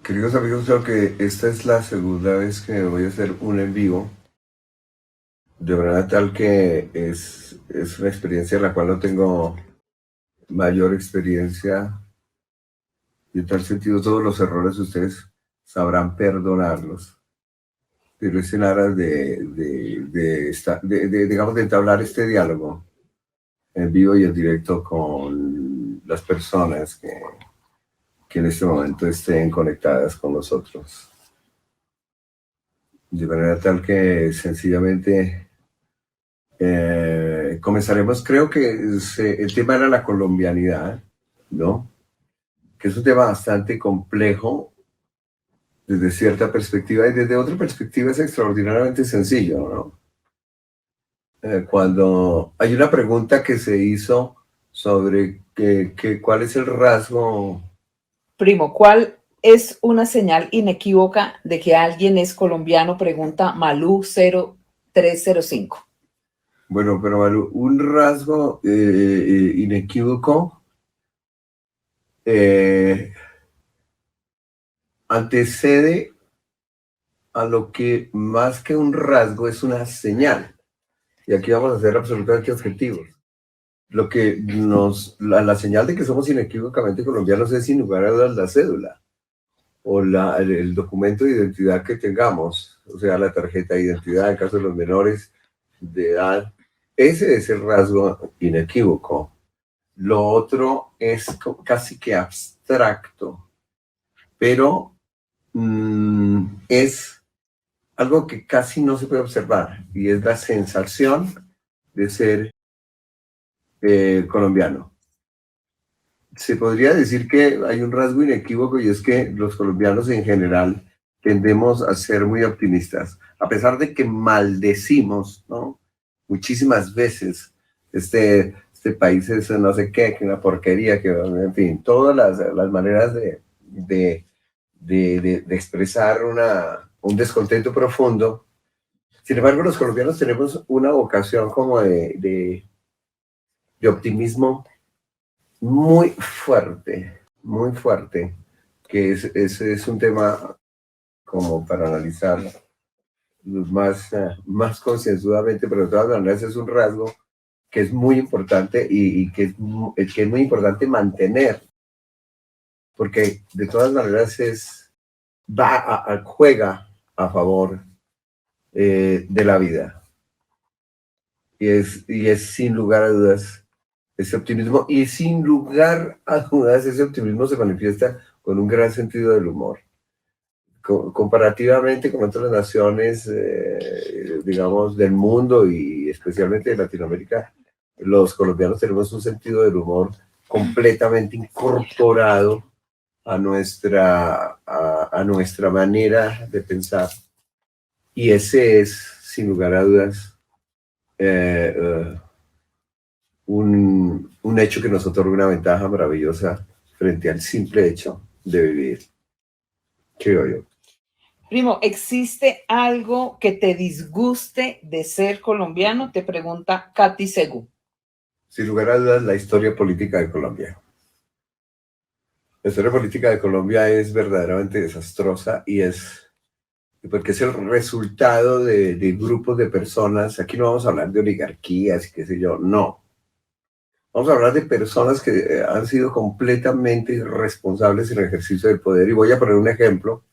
Queridos amigos, creo que esta es la segunda vez que voy a hacer un en vivo, de verdad tal que es una experiencia en la cual no tengo mayor experiencia y en tal sentido todos los errores ustedes sabrán perdonarlos, pero es en aras digamos, de entablar este diálogo en vivo y en directo con las personas que en este momento estén conectadas con nosotros. De manera tal que sencillamente comenzaremos, creo que el tema era la colombianidad, ¿no? Que es un tema bastante complejo desde cierta perspectiva y desde otra perspectiva es extraordinariamente sencillo, ¿no? Cuando hay una pregunta que se hizo sobre cuál es el rasgo. Primo, ¿cuál es una señal inequívoca de que alguien es colombiano? Pregunta Malú 0305. Bueno, pero Maru, un rasgo inequívoco antecede a lo que más que un rasgo es una señal. Y aquí vamos a ser absolutamente objetivos. Lo que la señal de que somos inequívocamente colombianos es sin lugar a dudas la cédula o el documento de identidad que tengamos, o sea, la tarjeta de identidad en caso de los menores de edad. Ese es el rasgo inequívoco. Lo otro es casi que abstracto, pero es algo que casi no se puede observar y es la sensación de ser colombiano. Se podría decir que hay un rasgo inequívoco y es que los colombianos en general tendemos a ser muy optimistas, a pesar de que maldecimos, ¿no? Muchísimas veces este país es no sé qué, que una porquería, que en fin, todas las maneras de expresar un descontento profundo. Sin embargo, los colombianos tenemos una vocación como de optimismo muy fuerte, que es un tema como para analizar más concienzudamente, pero de todas maneras es un rasgo que es muy importante y que es muy importante mantener, porque de todas maneras juega a favor de la vida. Y es sin lugar a dudas ese optimismo, y sin lugar a dudas ese optimismo se manifiesta con un gran sentido del humor. Comparativamente con otras naciones, digamos, del mundo y especialmente de Latinoamérica, los colombianos tenemos un sentido del humor completamente incorporado a nuestra manera de pensar. Y ese es, sin lugar a dudas, un hecho que nos otorga una ventaja maravillosa frente al simple hecho de vivir, creo yo. Primo, ¿existe algo que te disguste de ser colombiano? Te pregunta Katy Segú. Sin lugar a dudas, la historia política de Colombia. La historia política de Colombia es verdaderamente desastrosa porque es el resultado de grupos de personas. Aquí no vamos a hablar de oligarquías y qué sé yo, no. Vamos a hablar de personas que han sido completamente irresponsables en el ejercicio del poder. Y voy a poner un ejemplo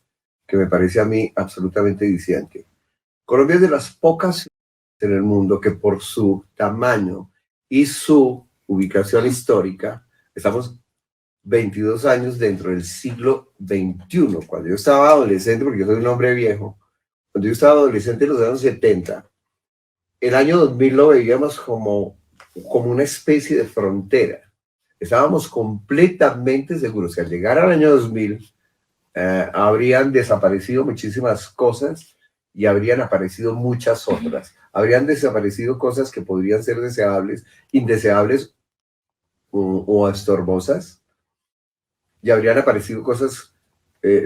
que me parece a mí absolutamente diciente. Colombia es de las pocas ciudades en el mundo que por su tamaño y su ubicación histórica, estamos 22 años dentro del siglo XXI. Cuando yo estaba adolescente, porque yo soy un hombre viejo, cuando yo estaba adolescente en los años 70, el año 2000 lo veíamos como una especie de frontera. Estábamos completamente seguros que al llegar al año 2000 habrían desaparecido muchísimas cosas y habrían aparecido muchas otras. Habrían desaparecido cosas que podrían ser deseables, indeseables o estorbosas, y habrían aparecido cosas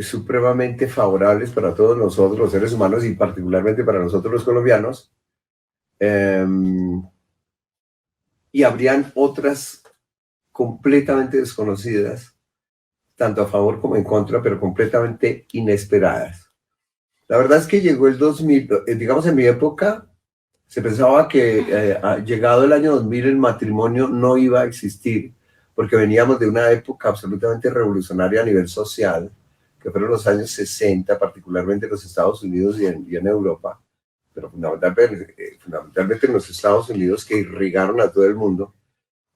supremamente favorables para todos nosotros, los seres humanos, y particularmente para nosotros los colombianos, y habrían otras completamente desconocidas tanto a favor como en contra, pero completamente inesperadas. La verdad es que llegó el 2000, digamos en mi época, se pensaba que llegado el año 2000 el matrimonio no iba a existir, porque veníamos de una época absolutamente revolucionaria a nivel social, que fueron los años 60, particularmente en los Estados Unidos y en Europa, pero fundamentalmente en los Estados Unidos, que irrigaron a todo el mundo.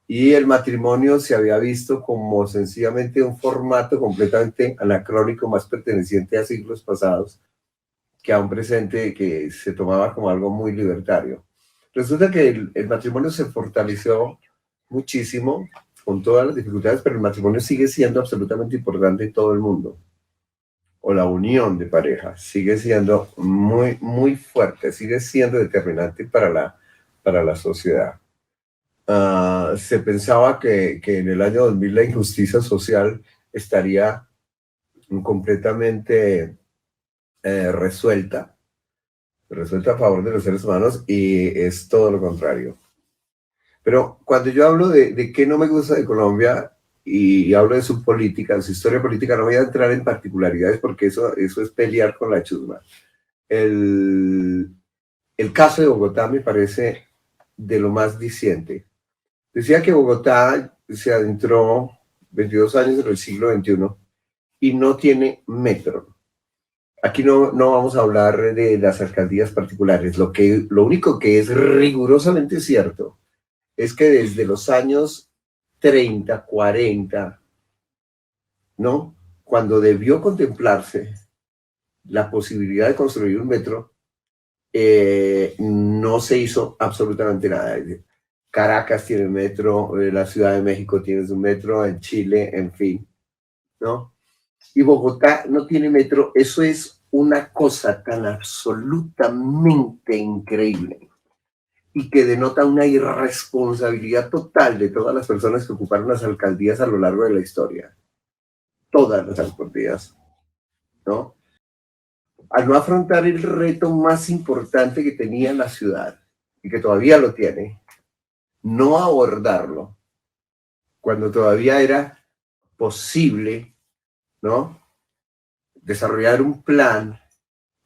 Y el matrimonio se había visto como sencillamente un formato completamente anacrónico, más perteneciente a siglos pasados que a un presente que se tomaba como algo muy libertario. Resulta que el matrimonio se fortaleció muchísimo con todas las dificultades, pero el matrimonio sigue siendo absolutamente importante en todo el mundo. O la unión de pareja sigue siendo muy, muy fuerte, sigue siendo determinante para la sociedad. Se pensaba que en el año 2000 la injusticia social estaría completamente resuelta a favor de los seres humanos, y es todo lo contrario. Pero cuando yo hablo de qué no me gusta de Colombia y hablo de su política, de su historia política, no voy a entrar en particularidades porque eso es pelear con la chusma. El caso de Bogotá me parece de lo más diciente. Decía que Bogotá se adentró 22 años en el siglo XXI y no tiene metro. Aquí no vamos a hablar de las alcaldías particulares. Lo único que es rigurosamente cierto es que desde los años 30, 40, ¿no? Cuando debió contemplarse la posibilidad de construir un metro, no se hizo absolutamente nada. Caracas tiene metro, la Ciudad de México tiene un metro, en Chile, en fin, ¿no? Y Bogotá no tiene metro. Eso es una cosa tan absolutamente increíble y que denota una irresponsabilidad total de todas las personas que ocuparon las alcaldías a lo largo de la historia. Todas las alcaldías, ¿no? Al no afrontar el reto más importante que tenía la ciudad y que todavía lo tiene, no abordarlo cuando todavía era posible, ¿no? Desarrollar un plan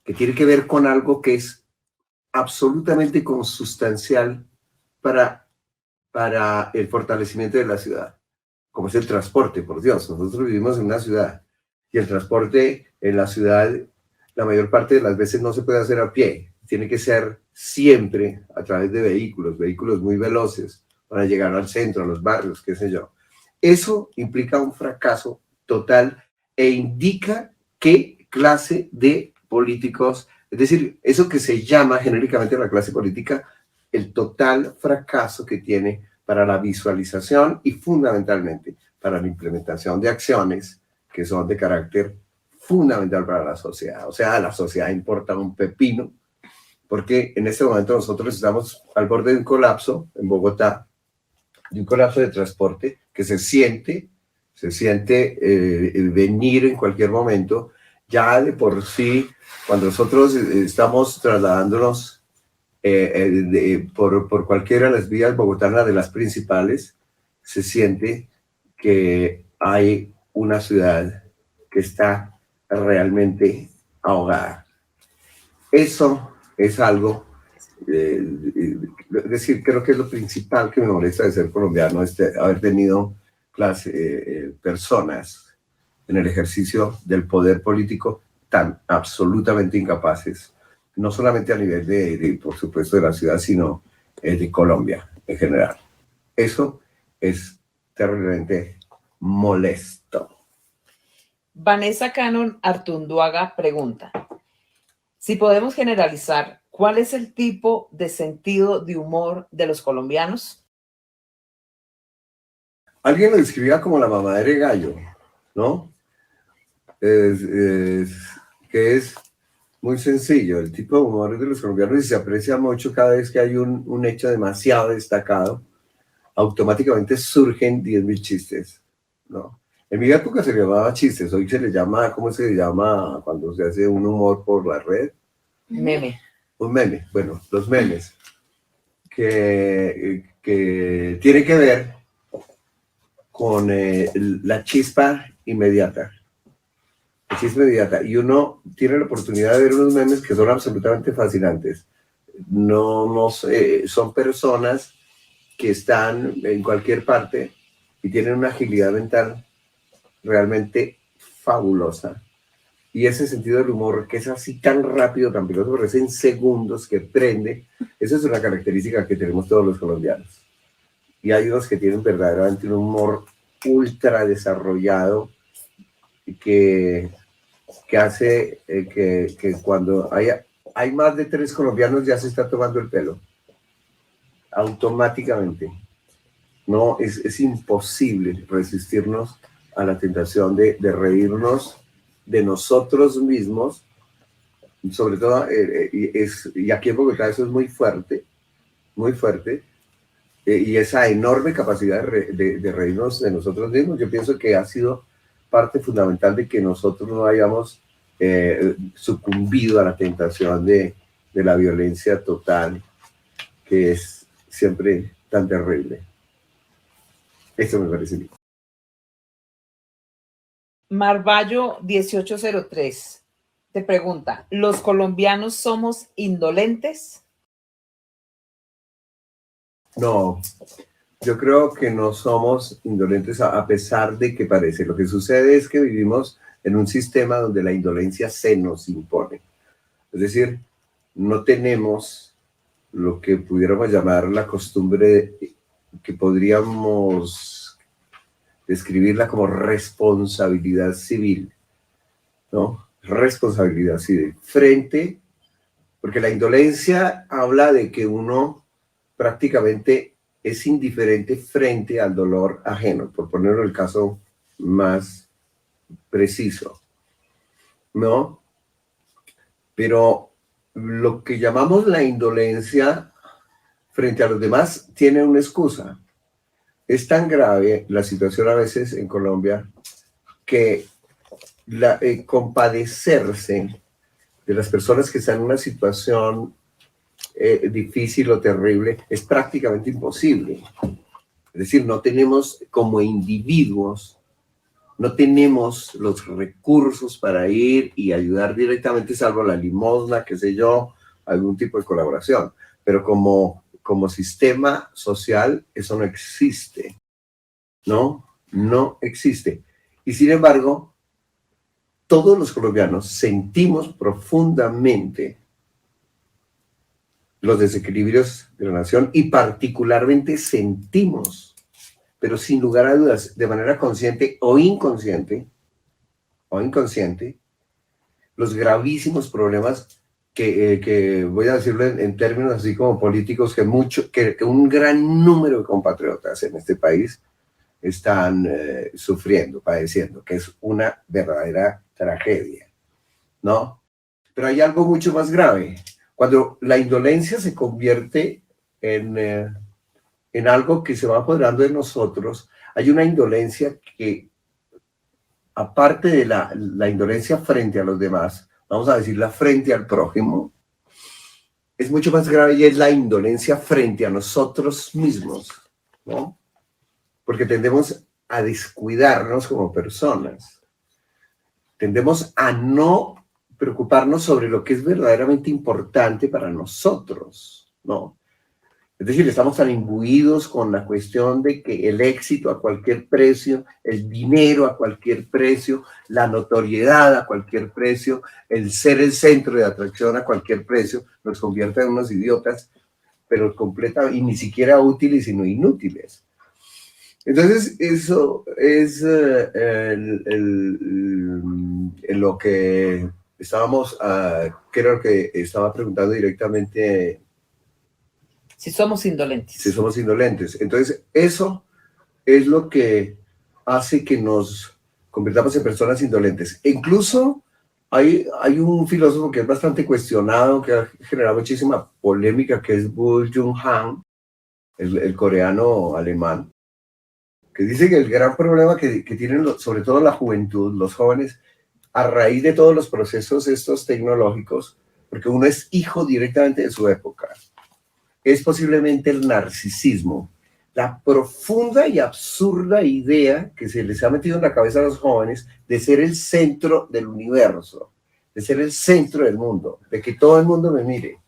que tiene que ver con algo que es absolutamente consustancial para el fortalecimiento de la ciudad, como es el transporte. Por Dios, nosotros vivimos en una ciudad y el transporte en la ciudad la mayor parte de las veces no se puede hacer a pie, tiene que ser siempre a través de vehículos muy veloces para llegar al centro, a los barrios, qué sé yo. Eso implica un fracaso total e indica qué clase de políticos, es decir, eso que se llama genéricamente la clase política, el total fracaso que tiene para la visualización y fundamentalmente para la implementación de acciones que son de carácter fundamental para la sociedad. O sea, a la sociedad importa un pepino, porque en este momento nosotros estamos al borde de un colapso en Bogotá, de un colapso de transporte que se siente venir en cualquier momento. Ya de por sí, cuando nosotros estamos trasladándonos por cualquiera de las vías bogotanas de las principales, se siente que hay una ciudad que está realmente ahogada. Eso es algo, es decir, creo que es lo principal que me molesta de ser colombiano, haber tenido personas en el ejercicio del poder político tan absolutamente incapaces, no solamente a nivel por supuesto, de la ciudad, sino de Colombia en general. Eso es terriblemente molesto. Vanessa Cannon Artunduaga pregunta: si podemos generalizar, ¿cuál es el tipo de sentido de humor de los colombianos? Alguien lo describía como la mamadera de gallo, ¿no? Que es muy sencillo. El tipo de humor de los colombianos, y se aprecia mucho cada vez que hay un hecho demasiado destacado, automáticamente surgen 10.000 chistes, ¿no? En mi época se le llamaba chistes, hoy se le llama, ¿cómo se le llama cuando se hace un humor por la red? Meme. Un meme, bueno, los memes, que tiene que ver con la chispa inmediata. El chisme inmediata. Y uno tiene la oportunidad de ver unos memes que son absolutamente fascinantes. No sé, son personas que están en cualquier parte y tienen una agilidad mental realmente fabulosa. Y ese sentido del humor que es así tan rápido, tan piloso, pero es en segundos que prende, esa es una característica que tenemos todos los colombianos. Y hay unos que tienen verdaderamente un humor ultra desarrollado que hace que cuando hay más de 3 colombianos ya se está tomando el pelo. Automáticamente. No, es imposible resistirnos a la tentación de reírnos de nosotros mismos, sobre todo, y aquí en Bogotá eso es muy fuerte, y esa enorme capacidad de reírnos de nosotros mismos, yo pienso que ha sido parte fundamental de que nosotros no hayamos sucumbido a la tentación de la violencia total, que es siempre tan terrible. Eso me parece bien. Marvallo 1803 te pregunta, ¿los colombianos somos indolentes? No, yo creo que no somos indolentes a pesar de que parece. Lo que sucede es que vivimos en un sistema donde la indolencia se nos impone. Es decir, no tenemos lo que pudiéramos llamar la costumbre que podríamos describirla como responsabilidad civil, ¿no? Responsabilidad civil frente, porque la indolencia habla de que uno prácticamente es indiferente frente al dolor ajeno, por ponerlo en el caso más preciso, ¿no? Pero lo que llamamos la indolencia frente a los demás tiene una excusa. Es tan grave la situación a veces en Colombia que compadecerse de las personas que están en una situación difícil o terrible es prácticamente imposible. Es decir, no tenemos como individuos, no tenemos los recursos para ir y ayudar directamente, salvo la limosna, qué sé yo, algún tipo de colaboración. Pero como sistema social, eso no existe, ¿no? No existe. Y sin embargo, todos los colombianos sentimos profundamente los desequilibrios de la nación y particularmente sentimos, pero sin lugar a dudas, de manera consciente o inconsciente, los gravísimos problemas que voy a decirlo en términos así como políticos, que un gran número de compatriotas en este país están sufriendo, padeciendo, que es una verdadera tragedia, ¿no? Pero hay algo mucho más grave. Cuando la indolencia se convierte en algo que se va apoderando de nosotros, hay una indolencia que, aparte de la indolencia frente a los demás, vamos a decirla frente al prójimo, es mucho más grave y es la indolencia frente a nosotros mismos, ¿no? Porque tendemos a descuidarnos como personas, tendemos a no preocuparnos sobre lo que es verdaderamente importante para nosotros, ¿no? Es decir, estamos tan imbuidos con la cuestión de que el éxito a cualquier precio, el dinero a cualquier precio, la notoriedad a cualquier precio, el ser el centro de atracción a cualquier precio, nos convierte en unos idiotas, pero y ni siquiera útiles, sino inútiles. Entonces, eso es lo que estábamos, creo que estaba preguntando directamente. Si somos indolentes. Si somos indolentes. Entonces, eso es lo que hace que nos convirtamos en personas indolentes. E incluso hay un filósofo que es bastante cuestionado, que ha generado muchísima polémica, que es Byung Chul Han, el coreano alemán, que dice que el gran problema que tienen sobre todo la juventud, los jóvenes, a raíz de todos los procesos estos tecnológicos, porque uno es hijo directamente de su época, es posiblemente el narcisismo. la profunda y absurda idea que se les ha metido en la cabeza a los jóvenes de ser el centro del universo, de ser el centro del mundo, de que todo el mundo me mire,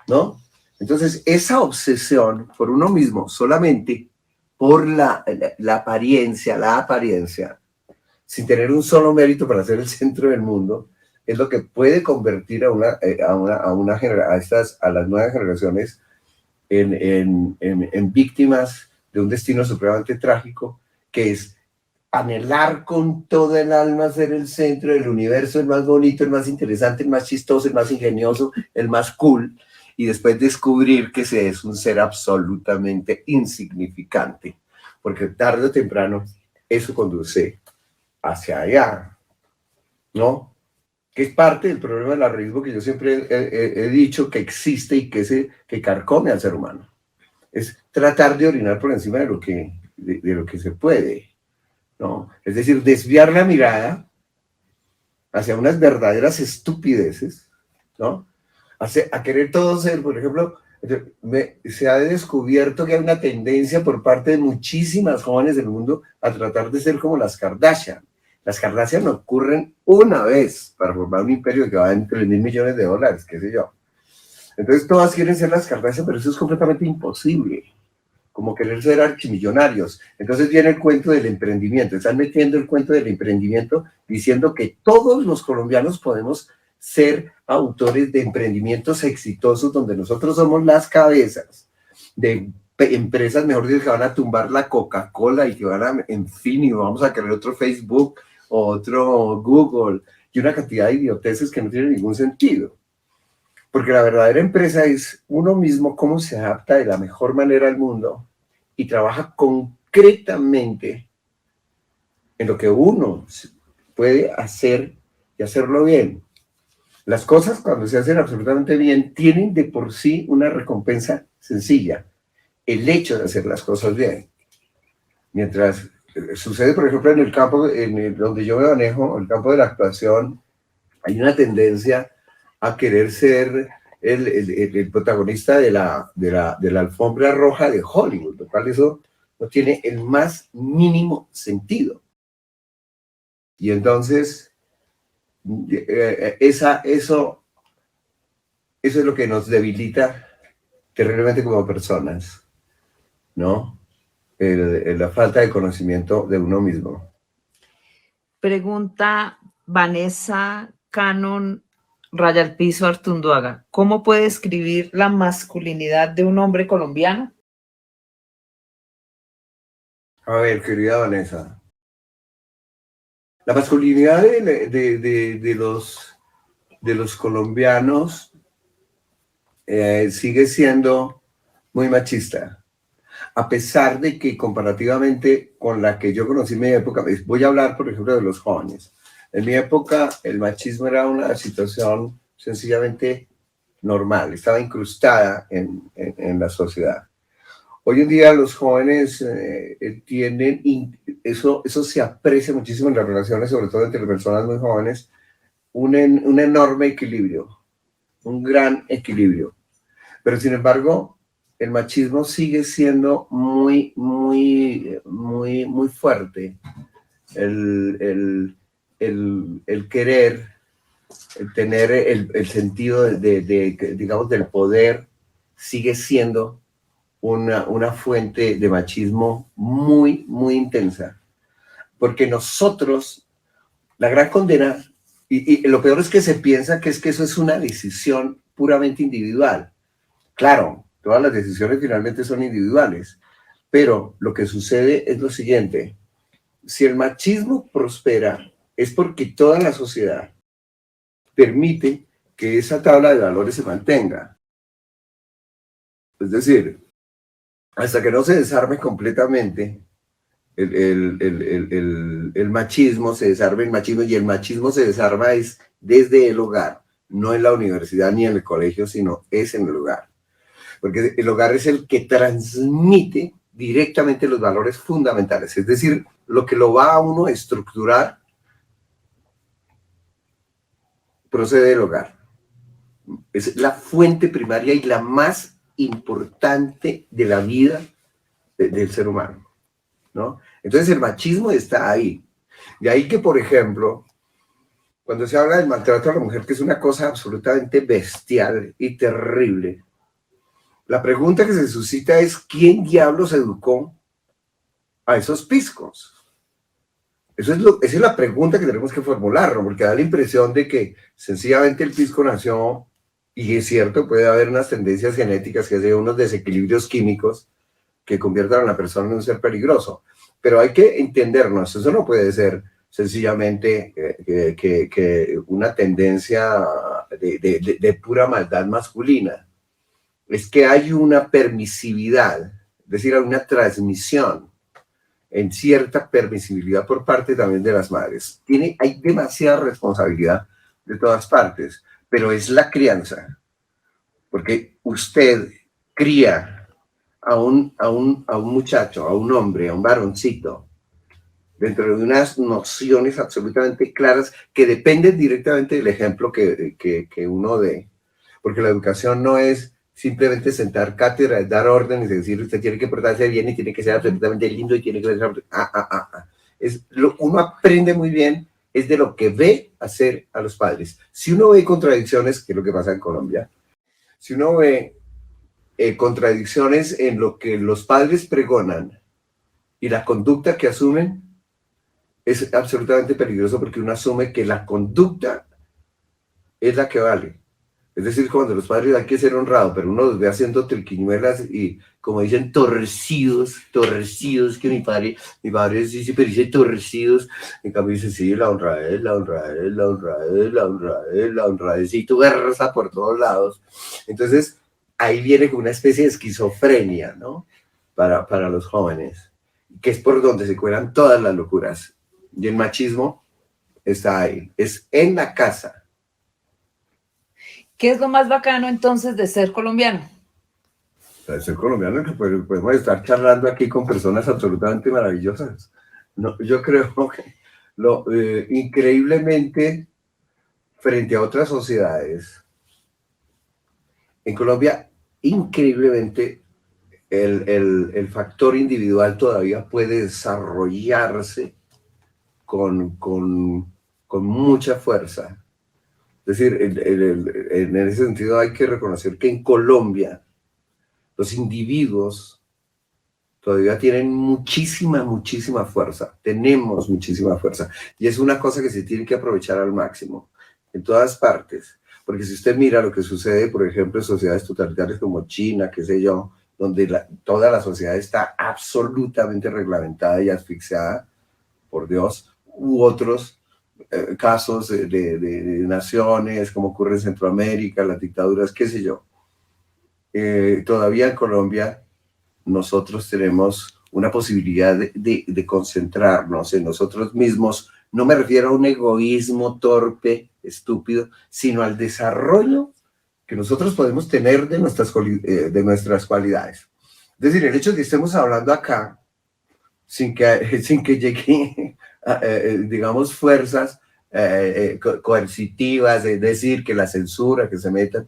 ¿no? Entonces, esa obsesión por uno mismo, solamente por la apariencia, sin tener un solo mérito para ser el centro del mundo, es lo que puede convertir a las nuevas generaciones en víctimas de un destino supremamente trágico, que es anhelar con toda el alma ser el centro del universo, el más bonito, el más interesante, el más chistoso, el más ingenioso, el más cool, y después descubrir que se es un ser absolutamente insignificante, porque tarde o temprano eso conduce hacia allá, ¿no? Que es parte del problema del arriesgo que yo siempre he dicho que existe y que carcome al ser humano. Es tratar de orinar por encima de lo que se puede, ¿no? Es decir, desviar la mirada hacia unas verdaderas estupideces, ¿no? A querer todo ser, por ejemplo, se ha descubierto que hay una tendencia por parte de muchísimas jóvenes del mundo a tratar de ser como las Kardashian. Las Kardashian ocurren una vez para formar un imperio que va en 3.000 millones de dólares, qué sé yo. Entonces todas quieren ser las Kardashian, pero eso es completamente imposible. Como querer ser archimillonarios. Entonces viene el cuento del emprendimiento. Están metiendo el cuento del emprendimiento diciendo que todos los colombianos podemos ser autores de emprendimientos exitosos donde nosotros somos las cabezas de empresas, mejor dicho, que van a tumbar la Coca-Cola y que van a, en fin, y vamos a crear otro Facebook o otro Google y una cantidad de idioteces que no tienen ningún sentido. Porque la verdadera empresa es uno mismo, cómo se adapta de la mejor manera al mundo y trabaja concretamente en lo que uno puede hacer y hacerlo bien. Las cosas, cuando se hacen absolutamente bien, tienen de por sí una recompensa sencilla: el hecho de hacer las cosas bien. Mientras sucede, por ejemplo, en el campo donde yo me manejo, el campo de la actuación, hay una tendencia a querer ser el protagonista de la alfombra roja de Hollywood, lo cual eso no tiene el más mínimo sentido. Y entonces, eso es lo que nos debilita terriblemente como personas, ¿no? La falta de conocimiento de uno mismo. Pregunta Vanessa Cannon Raya al Piso Artunduaga: ¿cómo puede escribir la masculinidad de un hombre colombiano? A ver, querida Vanessa, la masculinidad de los colombianos sigue siendo muy machista, a pesar de que comparativamente con la que yo conocí en mi época, voy a hablar, por ejemplo, de los jóvenes. En mi época, el machismo era una situación sencillamente normal, estaba incrustada en la sociedad. Hoy en día los jóvenes tienen, eso se aprecia muchísimo en las relaciones, sobre todo entre personas muy jóvenes, un enorme equilibrio, un gran equilibrio. Pero sin embargo, el machismo sigue siendo muy, muy, muy, muy fuerte. El querer, el tener el sentido digamos, del poder, sigue siendo una fuente de machismo muy, muy intensa. Porque nosotros, la gran condena, y lo peor es que se piensa que eso es una decisión puramente individual. Claro, todas las decisiones finalmente son individuales, pero lo que sucede es lo siguiente: si el machismo prospera, es porque toda la sociedad permite que esa tabla de valores se mantenga. Es decir, hasta que no se desarme completamente el machismo, se desarme el machismo, y el machismo se desarma es desde el hogar, no en la universidad ni en el colegio, sino es en el hogar. Porque el hogar es el que transmite directamente los valores fundamentales, es decir, lo que lo va a uno a estructurar procede del hogar. Es la fuente primaria y la más importante de la vida del ser humano, ¿no? Entonces el machismo está ahí. De ahí que, por ejemplo, cuando se habla del maltrato a la mujer, que es una cosa absolutamente bestial y terrible, la pregunta que se suscita es: ¿quién diablos educó a esos piscos? Esa es la pregunta que tenemos que formular, ¿no? Porque da la impresión de que sencillamente el pisco nació, y es cierto, puede haber unas tendencias genéticas que hacen unos desequilibrios químicos que conviertan a la persona en un ser peligroso. Pero hay que entendernos, eso no puede ser sencillamente que una tendencia de pura maldad masculina. Es que hay una permisividad, es decir, hay una transmisión en cierta permisibilidad por parte también de las madres. Hay demasiada responsabilidad de todas partes, pero es la crianza, porque usted cría a un muchacho, a un hombre, a un varoncito, dentro de unas nociones absolutamente claras que dependen directamente del ejemplo que uno dé, porque la educación no es simplemente sentar cátedra, es dar órdenes y decir: usted tiene que portarse bien y tiene que ser absolutamente lindo y tiene que ser... Uno aprende muy bien es de lo que ve hacer a los padres. Si uno ve contradicciones, que es lo que pasa en Colombia, si uno ve contradicciones en lo que los padres pregonan y la conducta que asumen, es absolutamente peligroso, porque uno asume que la conducta es la que vale. Es decir, cuando los padres hay que ser honrado, pero uno los ve haciendo triquiñuelas y, como dicen, torcidos, que mi padre dice, pero dice torcidos, en cambio dice: sí, la honradez, la honradez, y tu versa por todos lados. Entonces, ahí viene como una especie de esquizofrenia, ¿no? Para los jóvenes, que es por donde se cuelan todas las locuras. Y el machismo está ahí, es en la casa. ¿Qué es lo más bacano entonces de ser colombiano? De ser colombiano, que podemos estar charlando aquí con personas absolutamente maravillosas. No, yo creo que increíblemente, frente a otras sociedades, en Colombia, increíblemente, el factor individual todavía puede desarrollarse con mucha fuerza. Es decir, en ese sentido hay que reconocer que en Colombia los individuos todavía tienen muchísima fuerza. Tenemos muchísima fuerza. Y es una cosa que se tiene que aprovechar al máximo, en todas partes. Porque si usted mira lo que sucede, por ejemplo, en sociedades totalitarias como China, qué sé yo, donde toda la sociedad está absolutamente reglamentada y asfixiada, por Dios, u otros casos de naciones, como ocurre en Centroamérica, las dictaduras, qué sé yo. Todavía en Colombia nosotros tenemos una posibilidad de concentrarnos en nosotros mismos. No me refiero a un egoísmo torpe, estúpido, sino al desarrollo que nosotros podemos tener de nuestras cualidades. Es decir, el hecho de que estemos hablando acá sin que llegue, digamos, fuerzas coercitivas, es decir, que la censura, que se metan,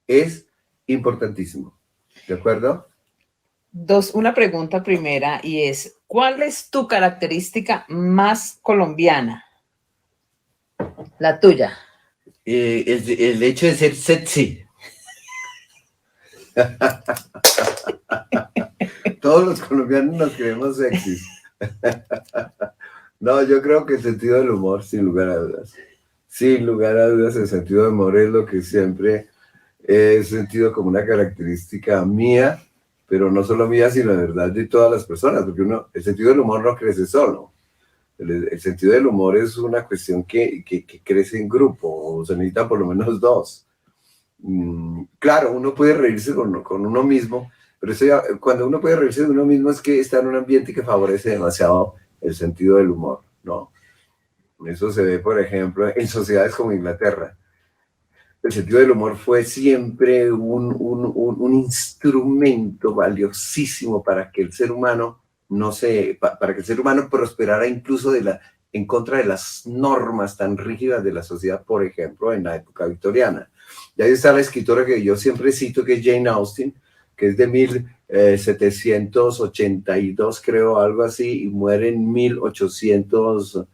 es importantísimo. ¿De acuerdo? Una pregunta primera, y es: ¿cuál es tu característica más colombiana? La tuya. El hecho de ser sexy. Todos los colombianos nos creemos sexys. No, yo creo que el sentido del humor, sin lugar a dudas. Sin lugar a dudas, el sentido del humor es lo que siempre he sentido como una característica mía, pero no solo mía, sino de verdad de todas las personas, porque el sentido del humor no crece solo. El sentido del humor es una cuestión que crece en grupo, o se necesitan por lo menos dos. Claro, uno puede reírse con uno mismo, pero cuando uno puede reírse de uno mismo es que está en un ambiente que favorece demasiado el sentido del humor, ¿no? Eso se ve, por ejemplo, en sociedades como Inglaterra. El sentido del humor fue siempre un instrumento valiosísimo para que el ser humano para que el ser humano prosperara incluso en contra de las normas tan rígidas de la sociedad, por ejemplo, en la época victoriana. Y ahí está la escritora que yo siempre cito, que es Jane Austen, que es de 782, creo, algo así, y muere en 1800,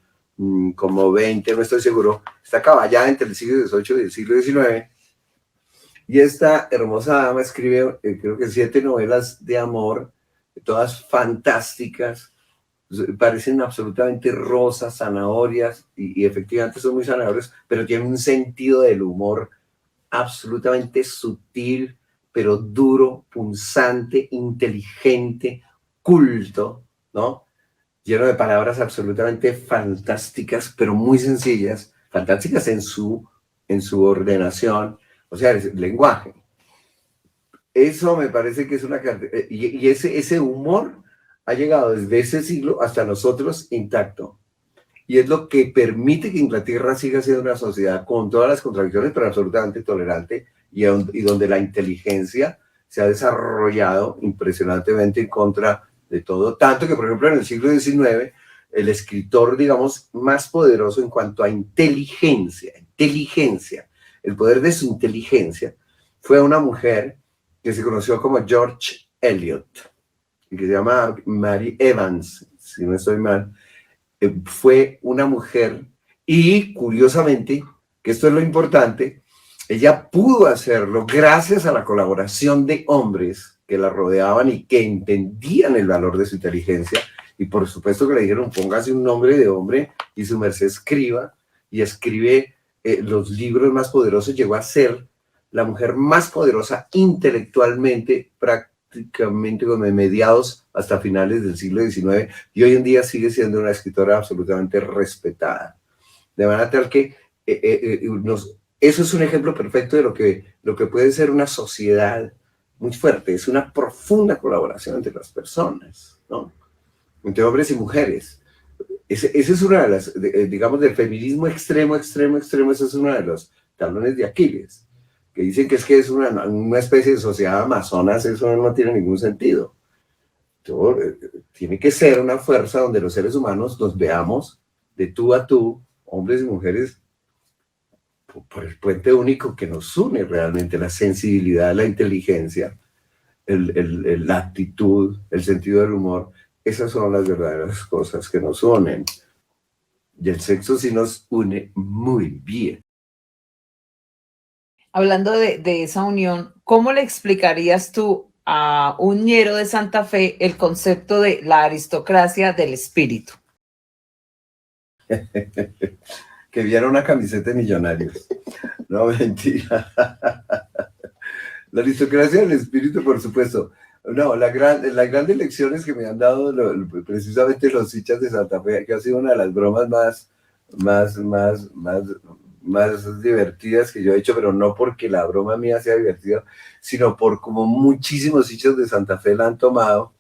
como 20, no estoy seguro. Está caballada entre el siglo XVIII y el siglo XIX. Y esta hermosa dama escribe, creo que 7 novelas de amor, todas fantásticas, parecen absolutamente rosas, zanahorias, y efectivamente son muy zanahorias, pero tienen un sentido del humor absolutamente sutil, pero duro, punzante, inteligente, culto, ¿no? Lleno de palabras absolutamente fantásticas, pero muy sencillas, fantásticas en su ordenación, o sea, el lenguaje. Eso me parece que es una... Y ese humor ha llegado desde ese siglo hasta nosotros intacto. Y es lo que permite que Inglaterra siga siendo una sociedad con todas las contradicciones, pero absolutamente tolerante, y donde la inteligencia se ha desarrollado impresionantemente en contra de todo. Tanto que, por ejemplo, en el siglo XIX, el escritor, digamos, más poderoso en cuanto a inteligencia, el poder de su inteligencia, fue una mujer que se conoció como George Eliot, y que se llama Mary Evans, si no estoy mal. Fue una mujer, y curiosamente, que esto es lo importante, ella pudo hacerlo gracias a la colaboración de hombres que la rodeaban y que entendían el valor de su inteligencia, y por supuesto que le dijeron: póngase un nombre de hombre y su merced escriba, y escribe los libros más poderosos. Llegó a ser la mujer más poderosa intelectualmente, prácticamente como de mediados hasta finales del siglo XIX, y hoy en día sigue siendo una escritora absolutamente respetada. De manera tal que eso es un ejemplo perfecto de lo que puede ser una sociedad muy fuerte. Es una profunda colaboración entre las personas, ¿no? Entre hombres y mujeres. Ese es una de las, digamos, del feminismo extremo, ese es uno de los talones de Aquiles, que dicen que es una especie de sociedad amazonas. Eso no tiene ningún sentido. Todo, tiene que ser una fuerza donde los seres humanos nos veamos de tú a tú, hombres y mujeres, por el puente único que nos une realmente: la sensibilidad, la inteligencia, la actitud, el sentido del humor. Esas son las verdaderas cosas que nos unen. Y el sexo sí nos une muy bien. Hablando de esa unión, ¿cómo le explicarías tú a un ñero de Santa Fe el concepto de la aristocracia del espíritu? Que viera una camiseta de Millonarios. No, mentira. La aristocracia del espíritu, por supuesto. No, las grandes lecciones que me han dado precisamente los hinchas de Santa Fe, que ha sido una de las bromas más divertidas que yo he hecho, pero no porque la broma mía sea divertida, sino por como muchísimos hinchas de Santa Fe la han tomado.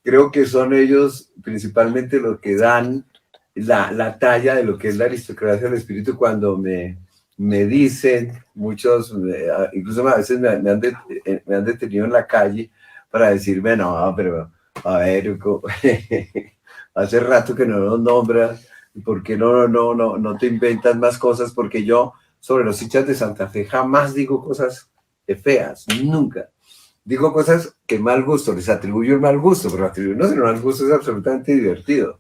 Creo que son ellos principalmente los que dan la talla de lo que es la aristocracia del espíritu, cuando me dicen muchos, incluso a veces me han detenido en la calle para decirme: no, pero a ver, hace rato que no nos nombras, ¿por qué no te inventas más cosas? Porque yo, sobre los hinchas de Santa Fe, jamás digo cosas feas, nunca. Digo cosas que mal gusto, les atribuyo el mal gusto, pero atribuirnos el mal gusto es absolutamente divertido.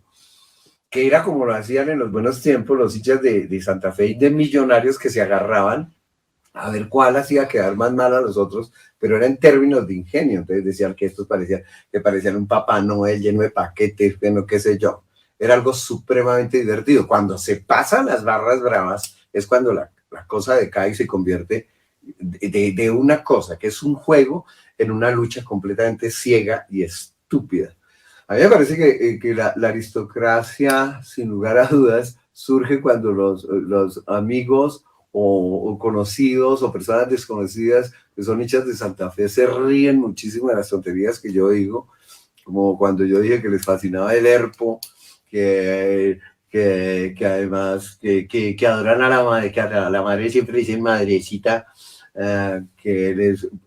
Que era como lo hacían en los buenos tiempos los hinchas de Santa Fe y de Millonarios, que se agarraban a ver cuál hacía quedar más mal a los otros, pero era en términos de ingenio. Entonces decían que estos parecían un Papá Noel lleno de paquetes, no qué sé yo. Era algo supremamente divertido. Cuando se pasan las barras bravas es cuando la cosa decae y se convierte de una cosa que es un juego en una lucha completamente ciega y estúpida. A mí me parece que la aristocracia, sin lugar a dudas, surge cuando los amigos o conocidos o personas desconocidas que son hinchas de Santa Fe se ríen muchísimo de las tonterías que yo digo, como cuando yo dije que les fascinaba el herpo, que además que adoran a la madre, que a la madre siempre dicen madrecita,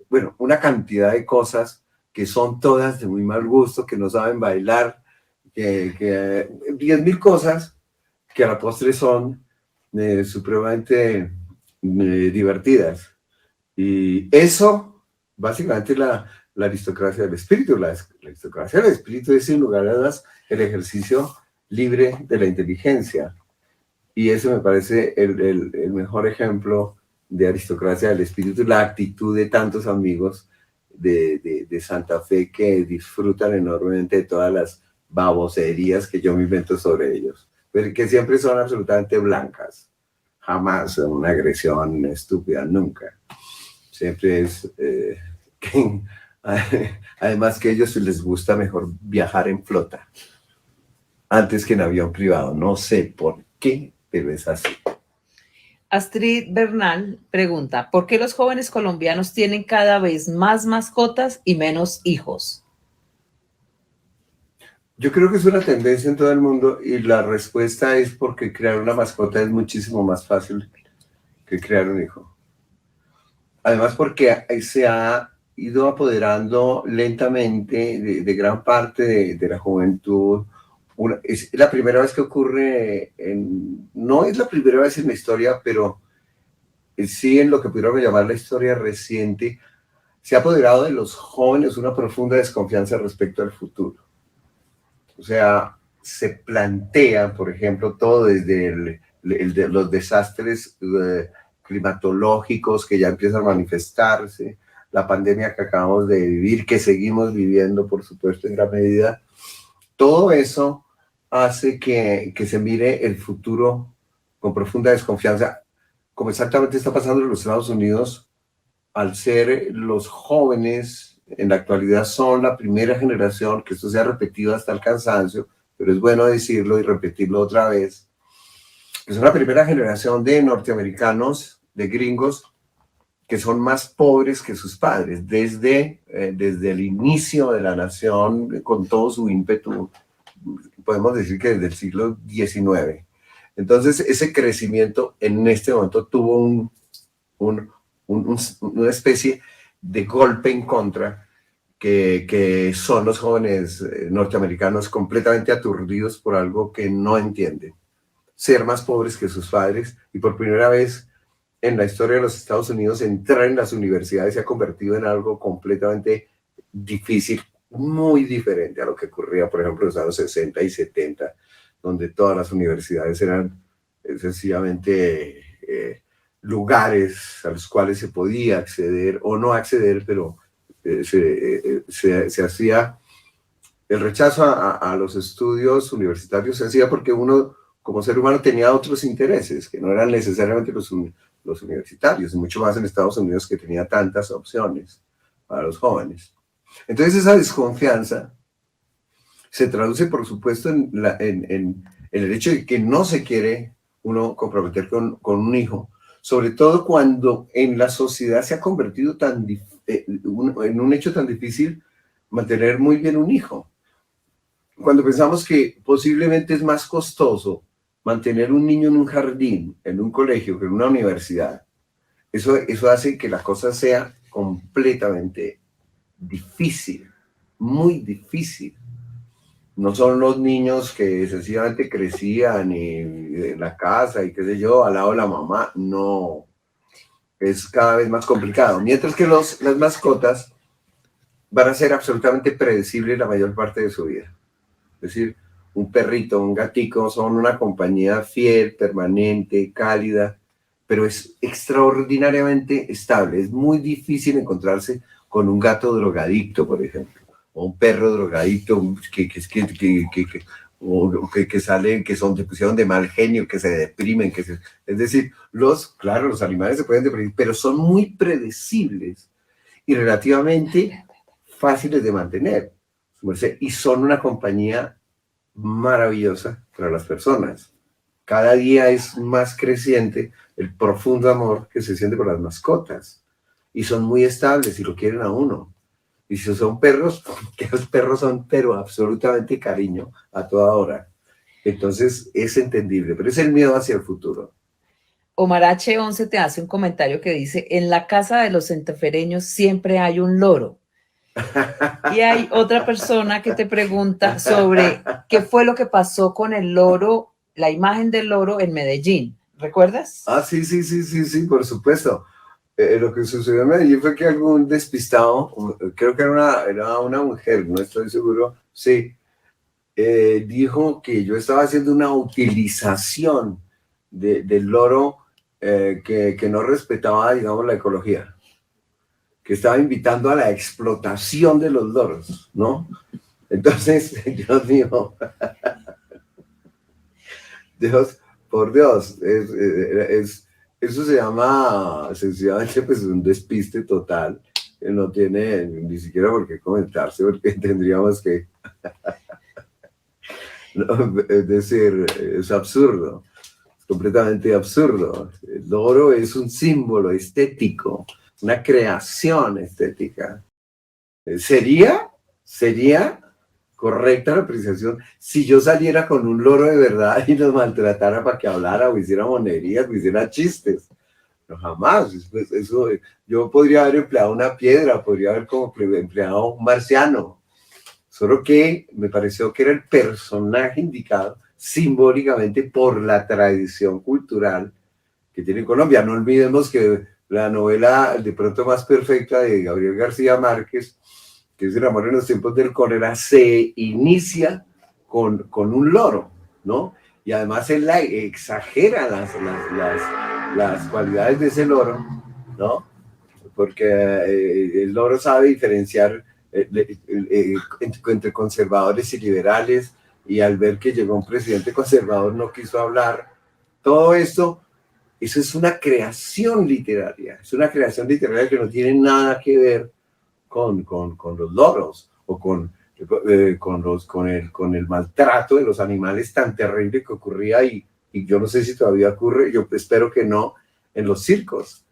bueno, una cantidad de cosas que son todas de muy mal gusto, que no saben bailar, que 10.000 cosas que a la postre son supremamente divertidas. Y eso, básicamente, la aristocracia del espíritu. La aristocracia del espíritu es, sin lugar a dudas, el ejercicio libre de la inteligencia. Y ese me parece el mejor ejemplo de aristocracia del espíritu, la actitud de tantos amigos de Santa Fe que disfrutan enormemente de todas las baboserías que yo me invento sobre ellos, pero que siempre son absolutamente blancas, jamás una agresión estúpida, nunca. Siempre es además que a ellos les gusta mejor viajar en flota antes que en avión privado, no sé por qué, pero es así. Astrid Bernal pregunta, ¿por qué los jóvenes colombianos tienen cada vez más mascotas y menos hijos? Yo creo que es una tendencia en todo el mundo y la respuesta es porque crear una mascota es muchísimo más fácil que crear un hijo. Además porque se ha ido apoderando lentamente de gran parte de la juventud. Es la primera vez que ocurre, no es la primera vez en la historia, pero sí en lo que pudiéramos llamar la historia reciente, se ha apoderado de los jóvenes una profunda desconfianza respecto al futuro. O sea, se plantea, por ejemplo, todo desde los desastres climatológicos que ya empiezan a manifestarse, la pandemia que acabamos de vivir, que seguimos viviendo, por supuesto, en gran medida. Todo eso hace que se mire el futuro con profunda desconfianza, como exactamente está pasando en los Estados Unidos, al ser los jóvenes en la actualidad son la primera generación, que esto se ha repetido hasta el cansancio, pero es bueno decirlo y repetirlo otra vez, que son la primera generación de norteamericanos, de gringos, que son más pobres que sus padres, desde el inicio de la nación, con todo su ímpetu, podemos decir que desde el siglo XIX. Entonces, ese crecimiento en este momento tuvo una especie de golpe en contra, que son los jóvenes norteamericanos completamente aturdidos por algo que no entienden. Ser más pobres que sus padres, y por primera vez en la historia de los Estados Unidos entrar en las universidades se ha convertido en algo completamente difícil, muy diferente a lo que ocurría, por ejemplo, en los años 60 y 70, donde todas las universidades eran sencillamente lugares a los cuales se podía acceder o no acceder, pero se hacía el rechazo a los estudios universitarios, se hacía porque uno como ser humano tenía otros intereses que no eran necesariamente los universitarios, y mucho más en Estados Unidos, que tenía tantas opciones para los jóvenes. Entonces esa desconfianza se traduce, por supuesto, en el hecho de que no se quiere uno comprometer con un hijo, sobre todo cuando en la sociedad se ha convertido en un hecho tan difícil mantener muy bien un hijo. Cuando pensamos que posiblemente es más costoso mantener un niño en un jardín, en un colegio, que en una universidad, eso hace que la cosa sea completamente difícil, muy difícil. No son los niños que sencillamente crecían en la casa y qué sé yo, al lado de la mamá, no. Es cada vez más complicado. Mientras que las mascotas van a ser absolutamente predecibles la mayor parte de su vida. Es decir, un perrito, un gatico son una compañía fiel, permanente, cálida, pero es extraordinariamente estable. Es muy difícil encontrarse con un gato drogadicto, por ejemplo, o un perro drogadicto que salen, que se pusieron de mal genio, que se deprimen, es decir, claro, los animales se pueden deprimir, pero son muy predecibles y relativamente fáciles de mantener, y son una compañía maravillosa para las personas. Cada día es más creciente el profundo amor que se siente por las mascotas, y son muy estables y lo quieren a uno. Y si son perros, que los perros son pero absolutamente cariño a toda hora. Entonces es entendible, pero es el miedo hacia el futuro. Omar H11 te hace un comentario que dice, en la casa de los santafereños siempre hay un loro. Y hay otra persona que te pregunta sobre qué fue lo que pasó con el loro, la imagen del loro en Medellín. ¿Recuerdas? Sí, por supuesto. Lo que sucedió en Medellín fue que algún despistado, creo que era una mujer, no estoy seguro, sí, dijo que yo estaba haciendo una utilización del loro que no respetaba, digamos, la ecología, que estaba invitando a la explotación de los loros, ¿no? Entonces, Dios mío, Dios, por Dios, eso se llama sencillamente pues un despiste total, que no tiene ni siquiera por qué comentarse, porque tendríamos que, no, es decir, es absurdo, es completamente absurdo. El loro es un símbolo estético, una creación estética. ¿Sería correcta la apreciación si yo saliera con un loro de verdad y nos maltratara para que hablara o hiciera monerías o hiciera chistes? No, jamás. Pues, eso, yo podría haber empleado una piedra, podría haber como empleado un marciano, solo que me pareció que era el personaje indicado simbólicamente por la tradición cultural que tiene Colombia. No olvidemos que la novela de pronto más perfecta de Gabriel García Márquez, que es El amor en los tiempos del cólera, se inicia con un loro, ¿no? Y además él exagera las cualidades de ese loro, ¿no? Porque el loro sabe diferenciar entre conservadores y liberales, y al ver que llegó un presidente conservador no quiso hablar. Todo esto, eso es una creación literaria, que no tiene nada que ver con los loros o con el maltrato de los animales tan terrible que ocurría, y yo no sé si todavía ocurre, yo espero que no, en los circos.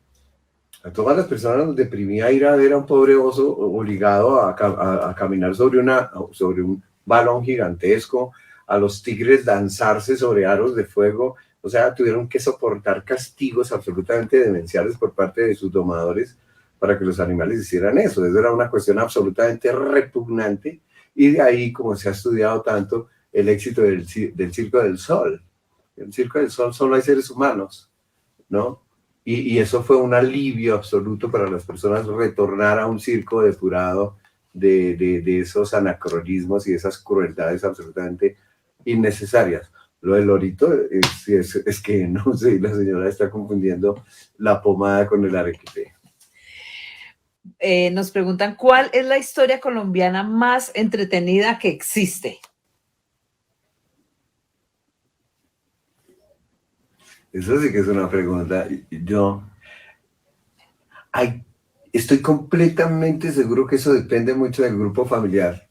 A todas las personas nos deprimía ir a ver a un pobre oso obligado a caminar sobre un balón gigantesco, a los tigres lanzarse sobre aros de fuego. O sea, tuvieron que soportar castigos absolutamente demenciales por parte de sus domadores para que los animales hicieran eso. Eso era una cuestión absolutamente repugnante, y de ahí, como se ha estudiado tanto, el éxito del Circo del Sol. En el Circo del Sol solo hay seres humanos, ¿no? Y eso fue un alivio absoluto para las personas, retornar a un circo depurado de esos anacronismos y esas crueldades absolutamente innecesarias. Lo del lorito es que no sé, la señora está confundiendo la pomada con el arequipe. Nos preguntan, ¿cuál es la historia colombiana más entretenida que existe? Eso sí que es una pregunta. Yo estoy completamente seguro que eso depende mucho del grupo familiar.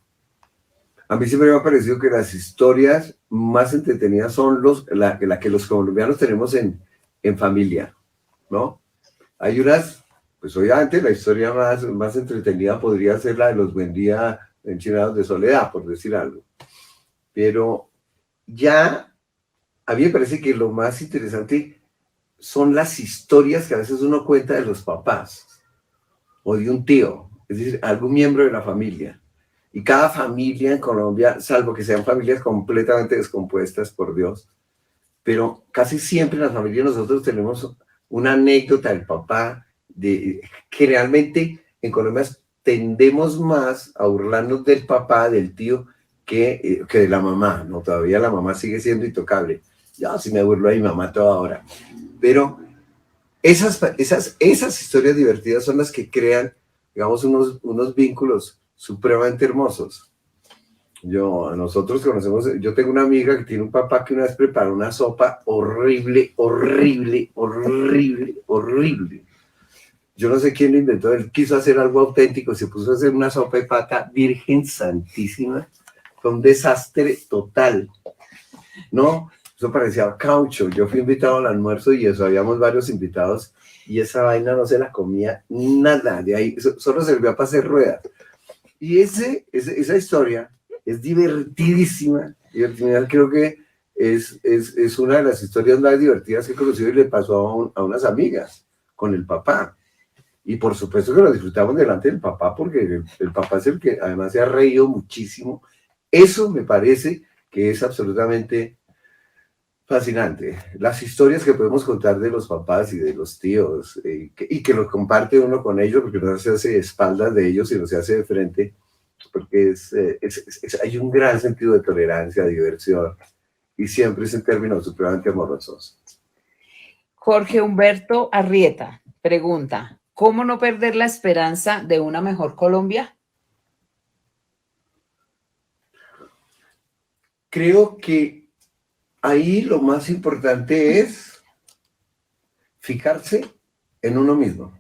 A mí siempre me ha parecido que las historias más entretenidas son la que los colombianos tenemos en familia, ¿no? Hay unas, pues obviamente la historia más entretenida podría ser la de los Buen Día Enchinados de Soledad, por decir algo. Pero ya a mí me parece que lo más interesante son las historias que a veces uno cuenta de los papás o de un tío, es decir, algún miembro de la familia. Y cada familia en Colombia, salvo que sean familias completamente descompuestas, por Dios, pero casi siempre en las familias nosotros tenemos una anécdota del papá, que realmente en Colombia tendemos más a burlarnos del papá, del tío, que de la mamá, ¿no? Todavía la mamá sigue siendo intocable. Yo sí me burlo de mi mamá toda hora. Pero esas historias divertidas son las que crean, digamos, unos vínculos supremamente hermosos. Nosotros conocemos, yo tengo una amiga que tiene un papá que una vez preparó una sopa horrible. Yo no sé quién lo inventó, él quiso hacer algo auténtico, se puso a hacer una sopa de pata, Virgen Santísima, fue un desastre total, ¿no? Eso parecía caucho. Yo fui invitado al almuerzo y eso, habíamos varios invitados, y esa vaina no se la comía nada, de ahí solo servía para hacer ruedas. Y esa historia es divertidísima. Creo que es una de las historias más divertidas que he conocido, y le pasó a unas amigas con el papá. Y por supuesto que lo disfrutamos delante del papá, porque el papá es el que además se ha reído muchísimo. Eso me parece que es absolutamente Fascinante. Las historias que podemos contar de los papás y de los tíos y que lo comparte uno con ellos porque no se hace de espaldas de ellos, sino se hace de frente, porque hay un gran sentido de tolerancia, diversión y siempre es en términos supremamente amorosos. Jorge Humberto Arrieta pregunta, ¿cómo no perder la esperanza de una mejor Colombia? Creo que ahí lo más importante es fijarse en uno mismo.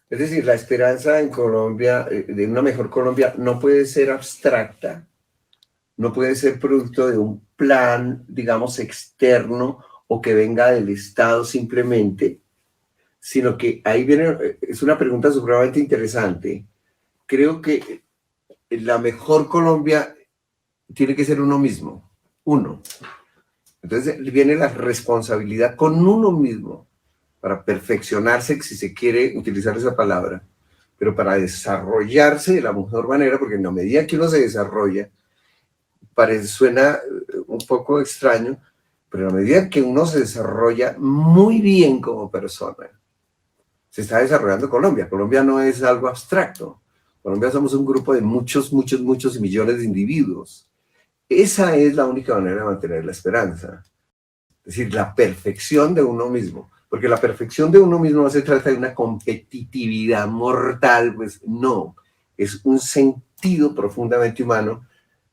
Es decir, la esperanza en Colombia, de una mejor Colombia, no puede ser abstracta, no puede ser producto de un plan, digamos, externo o que venga del Estado simplemente, sino que ahí viene, es una pregunta supremamente interesante. Creo que la mejor Colombia tiene que ser uno mismo, uno. Entonces viene la responsabilidad con uno mismo para perfeccionarse, si se quiere utilizar esa palabra, pero para desarrollarse de la mejor manera, porque en la medida que uno se desarrolla, suena un poco extraño, pero en la medida que uno se desarrolla muy bien como persona, se está desarrollando Colombia. Colombia no es algo abstracto. Colombia somos un grupo de muchos millones de individuos. Esa es la única manera de mantener la esperanza. Es decir, la perfección de uno mismo. Porque la perfección de uno mismo no se trata de una competitividad mortal, pues no. Es un sentido profundamente humano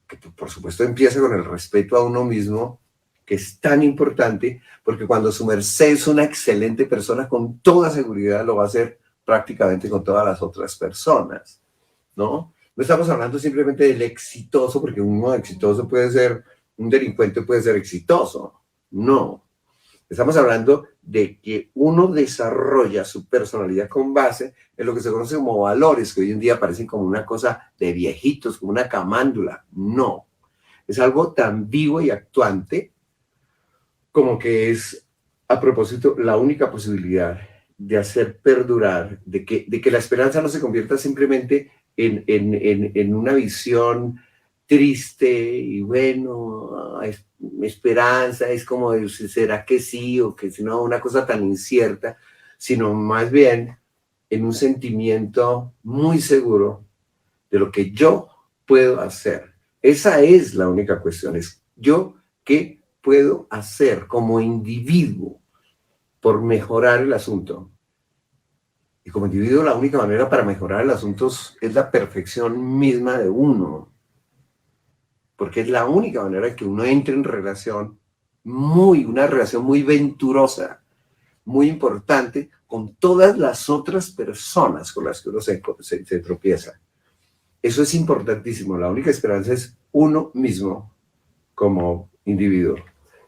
que, por supuesto, empieza con el respeto a uno mismo, que es tan importante, porque cuando su merced es una excelente persona, con toda seguridad lo va a hacer prácticamente con todas las otras personas, ¿no? No estamos hablando simplemente del exitoso, porque uno exitoso puede ser, un delincuente puede ser exitoso. No. Estamos hablando de que uno desarrolla su personalidad con base en lo que se conoce como valores, que hoy en día parecen como una cosa de viejitos, como una camándula. No. Es algo tan vivo y actuante como que es, a propósito, la única posibilidad de hacer perdurar, de que la esperanza no se convierta simplemente en una visión triste y bueno, esperanza, es como, ¿será que sí o que si no? Una cosa tan incierta, sino más bien en un sentimiento muy seguro de lo que yo puedo hacer. Esa es la única cuestión, es yo qué puedo hacer como individuo por mejorar el asunto. Y como individuo, la única manera para mejorar el asunto es la perfección misma de uno. Porque es la única manera que uno entre en relación una relación muy venturosa, muy importante, con todas las otras personas con las que uno se tropieza. Eso es importantísimo. La única esperanza es uno mismo como individuo.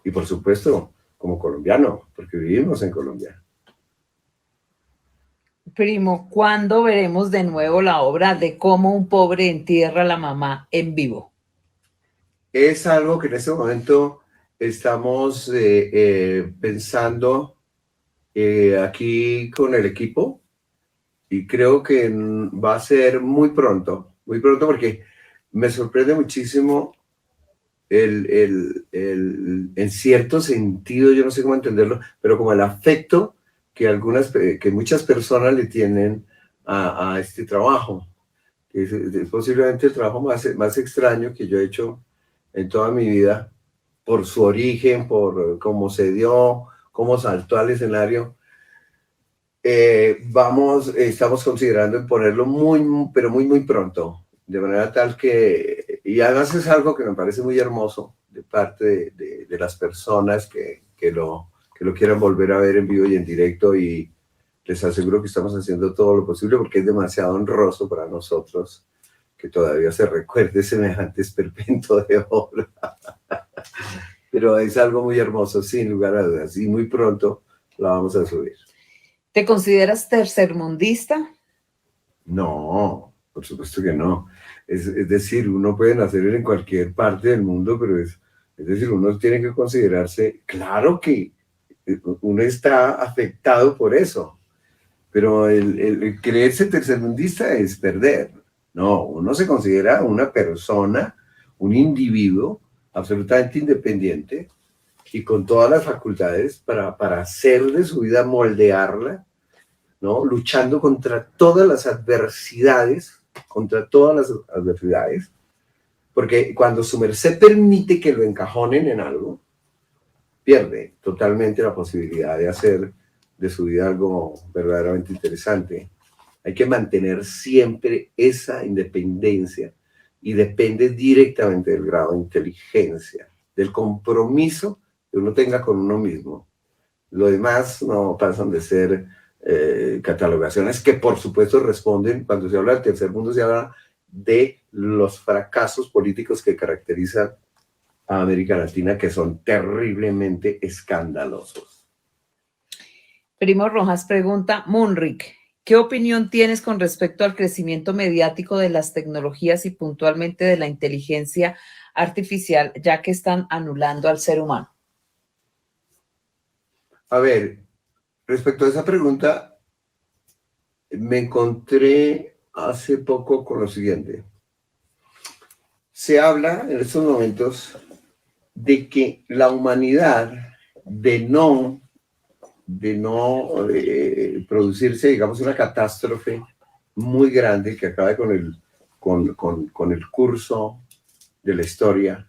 Y por supuesto, como colombiano, porque vivimos en Colombia. Primo, ¿cuándo veremos de nuevo la obra de cómo un pobre entierra a la mamá en vivo? Es algo que en este momento estamos pensando aquí con el equipo y creo que va a ser muy pronto porque me sorprende muchísimo en cierto sentido, yo no sé cómo entenderlo, pero como el afecto que muchas personas le tienen a este trabajo. Es posiblemente el trabajo más extraño que yo he hecho en toda mi vida, por su origen, por cómo se dio, cómo saltó al escenario. Estamos considerando en ponerlo pero muy pronto, de manera tal que, y además es algo que me parece muy hermoso de parte de las personas que lo quieran volver a ver en vivo y en directo, y les aseguro que estamos haciendo todo lo posible porque es demasiado honroso para nosotros que todavía se recuerde semejante esperpento de obra. Pero es algo muy hermoso, sin lugar a dudas, y muy pronto la vamos a subir. ¿Te consideras tercermundista? No, por supuesto que no. Es decir, uno puede nacer en cualquier parte del mundo, pero es decir, uno tiene que considerarse, claro que uno está afectado por eso, pero el creerse tercermundista es perder. No, uno se considera una persona, un individuo absolutamente independiente y con todas las facultades para hacer de su vida, moldearla, ¿no? Luchando contra todas las adversidades, porque cuando su merced permite que lo encajonen en algo, pierde totalmente la posibilidad de hacer de su vida algo verdaderamente interesante. Hay que mantener siempre esa independencia y depende directamente del grado de inteligencia, del compromiso que uno tenga con uno mismo. Lo demás no pasan de ser catalogaciones que por supuesto responden, cuando se habla del tercer mundo se habla de los fracasos políticos que caracterizan a América Latina, que son terriblemente escandalosos. Primo Rojas pregunta, Munrik, ¿qué opinión tienes con respecto al crecimiento mediático de las tecnologías y puntualmente de la inteligencia artificial, ya que están anulando al ser humano? A ver, respecto a esa pregunta, me encontré hace poco con lo siguiente. Se habla en estos momentos de que la humanidad, de no producirse, digamos, una catástrofe muy grande que acabe con el curso de la historia,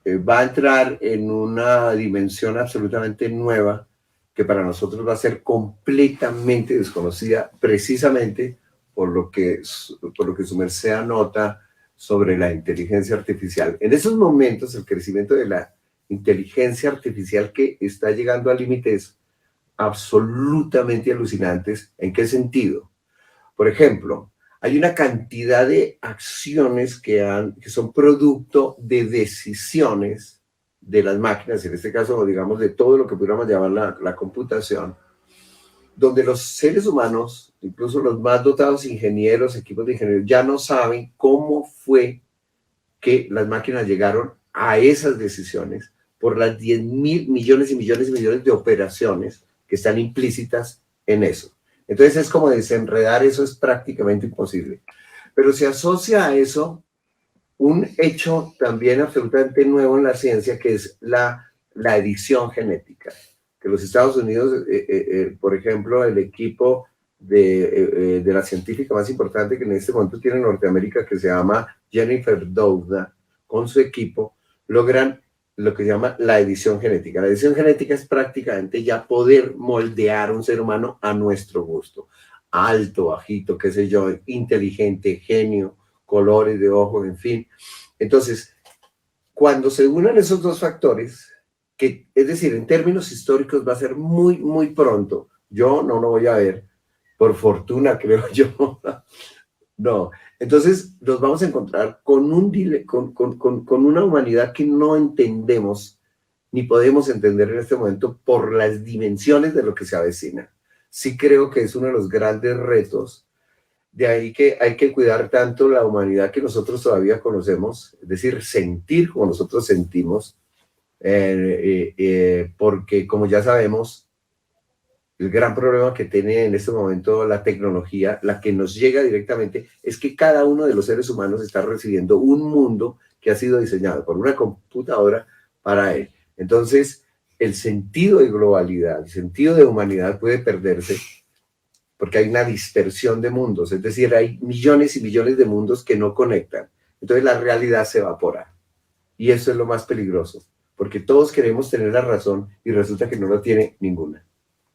va a entrar en una dimensión absolutamente nueva que para nosotros va a ser completamente desconocida, precisamente por lo que su merced anota sobre la inteligencia artificial. En esos momentos, el crecimiento de la inteligencia artificial que está llegando a límites absolutamente alucinantes. ¿En qué sentido? Por ejemplo, hay una cantidad de acciones que son producto de decisiones de las máquinas, en este caso, digamos, de todo lo que pudiéramos llamar la computación, donde los seres humanos, incluso los más dotados ingenieros, equipos de ingenieros, ya no saben cómo fue que las máquinas llegaron a esas decisiones por las 10.000 millones y millones y millones de operaciones que están implícitas en eso. Entonces es como desenredar eso, es prácticamente imposible. Pero se asocia a eso un hecho también absolutamente nuevo en la ciencia, que es la edición genética. Que los Estados Unidos, por ejemplo, el equipo de la científica más importante que en este momento tiene Norteamérica, que se llama Jennifer Doudna, con su equipo, logran lo que se llama la edición genética. La edición genética es prácticamente ya poder moldear un ser humano a nuestro gusto. Alto, bajito, qué sé yo, inteligente, genio, colores de ojos, en fin. Entonces, cuando se unan esos dos factores, que es decir, en términos históricos va a ser muy, muy pronto, yo no lo voy a ver, por fortuna creo yo, no. Entonces nos vamos a encontrar con una humanidad que no entendemos ni podemos entender en este momento por las dimensiones de lo que se avecina. Sí creo que es uno de los grandes retos. De ahí que hay que cuidar tanto la humanidad que nosotros todavía conocemos, es decir, sentir como nosotros sentimos, porque como ya sabemos, el gran problema que tiene en este momento la tecnología, la que nos llega directamente, es que cada uno de los seres humanos está recibiendo un mundo que ha sido diseñado por una computadora para él. Entonces, el sentido de globalidad, el sentido de humanidad puede perderse porque hay una dispersión de mundos, es decir, hay millones y millones de mundos que no conectan. Entonces la realidad se evapora. Y eso es lo más peligroso, porque todos queremos tener la razón y resulta que no lo tiene ninguna.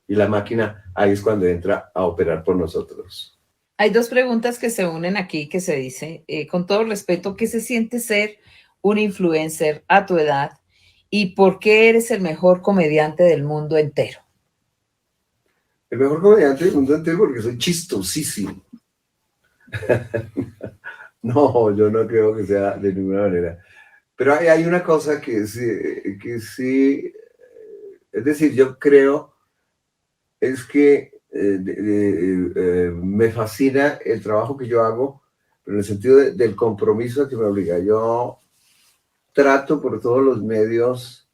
Y la máquina ahí es cuando entra a operar por nosotros. Hay dos preguntas que se unen aquí que se dice, con todo respeto, ¿qué se siente ser un influencer a tu edad y por qué eres el mejor comediante del mundo entero? El mejor comediante del mundo entero porque soy chistosísimo. No, yo no creo que sea de ninguna manera. Pero hay una cosa que sí, es decir, yo creo es que me fascina el trabajo que yo hago, pero en el sentido del compromiso que me obliga. Yo trato por todos los medios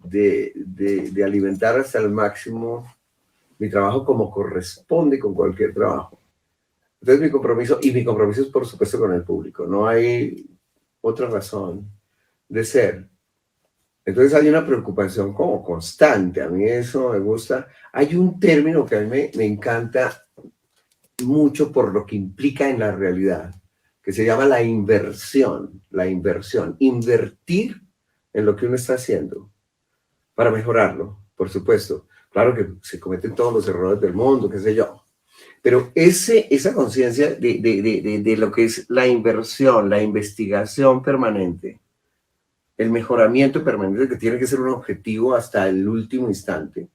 de alimentar hasta el máximo mi trabajo como corresponde con cualquier trabajo. Entonces mi compromiso es por supuesto con el público, no hay otra razón. de ser. Entonces hay una preocupación como constante, a mí eso me gusta. Hay un término que a mí me encanta mucho por lo que implica en la realidad, que se llama la inversión, invertir en lo que uno está haciendo para mejorarlo, por supuesto. Claro que se cometen todos los errores del mundo, qué sé yo, pero esa conciencia de lo que es la inversión, la investigación permanente, el mejoramiento permanente, que tiene que ser un objetivo hasta el último instante,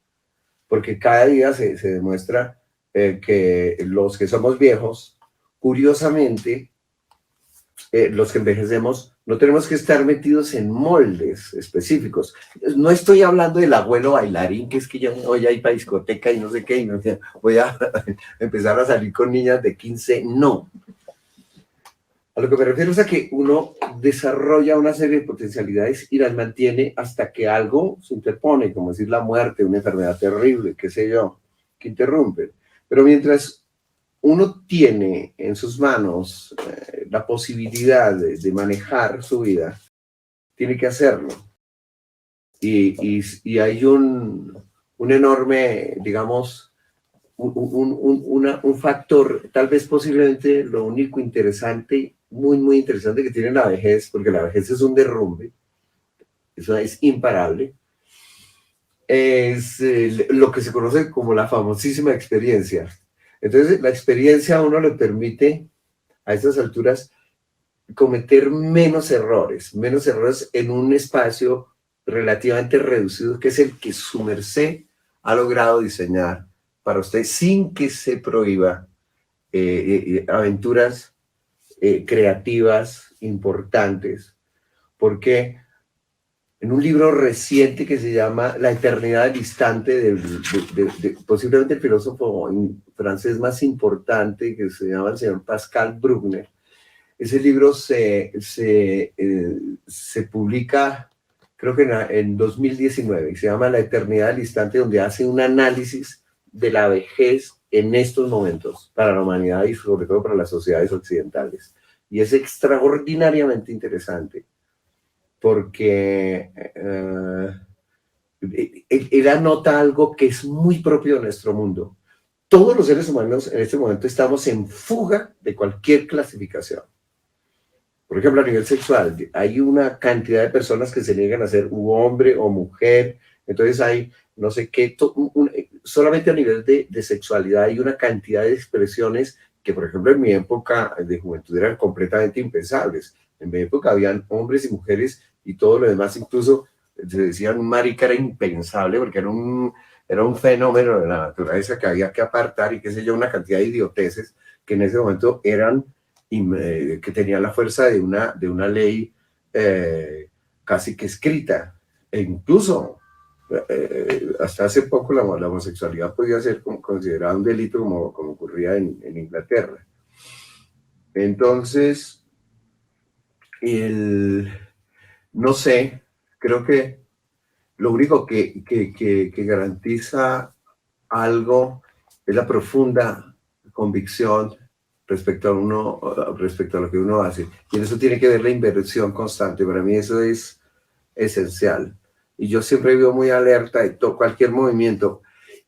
porque cada día se demuestra que los que somos viejos, curiosamente, los que envejecemos, no tenemos que estar metidos en moldes específicos. No estoy hablando del abuelo bailarín, que es que yo voy a ir para discoteca y no sé qué, y no sé, voy a empezar a salir con niñas de 15, no. A lo que me refiero es a que uno desarrolla una serie de potencialidades y las mantiene hasta que algo se interpone, como decir la muerte, una enfermedad terrible, qué sé yo, que interrumpe. Pero mientras uno tiene en sus manos la posibilidad de manejar su vida, tiene que hacerlo. Y hay un enorme, digamos, un factor, tal vez posiblemente lo único interesante, muy interesante que tiene la vejez, porque la vejez es un derrumbe, eso es imparable, es lo que se conoce como la famosísima experiencia. Entonces, la experiencia a uno le permite, a estas alturas, cometer menos errores en un espacio relativamente reducido, que es el que su merced ha logrado diseñar para usted sin que se prohíba aventuras creativas importantes, porque en un libro reciente que se llama La eternidad del instante, posiblemente el filósofo francés más importante, que se llama el señor Pascal Bruckner, ese libro se publica, creo que en 2019, y se llama La eternidad del instante, donde hace un análisis de la vejez en estos momentos para la humanidad y sobre todo para las sociedades occidentales. Y es extraordinariamente interesante porque él anota algo que es muy propio de nuestro mundo. Todos los seres humanos en este momento estamos en fuga de cualquier clasificación. Por ejemplo, a nivel sexual, hay una cantidad de personas que se niegan a ser hombre o mujer, entonces hay no sé qué, solamente a nivel de sexualidad hay una cantidad de expresiones que, por ejemplo, en mi época de juventud eran completamente impensables. En mi época habían hombres y mujeres y todo lo demás, incluso se decían marica, era impensable porque era un fenómeno de la naturaleza que había que apartar y qué sé yo, una cantidad de idioteces que en ese momento eran que tenía la fuerza de una ley casi que escrita, e incluso hasta hace poco la homosexualidad podía ser considerada un delito como ocurría en Inglaterra. Entonces, no sé, creo que lo único que garantiza algo es la profunda convicción respecto a lo que uno hace. Y en eso tiene que ver la inversión constante. Para mí eso es esencial. Y yo siempre vivo muy alerta de cualquier movimiento.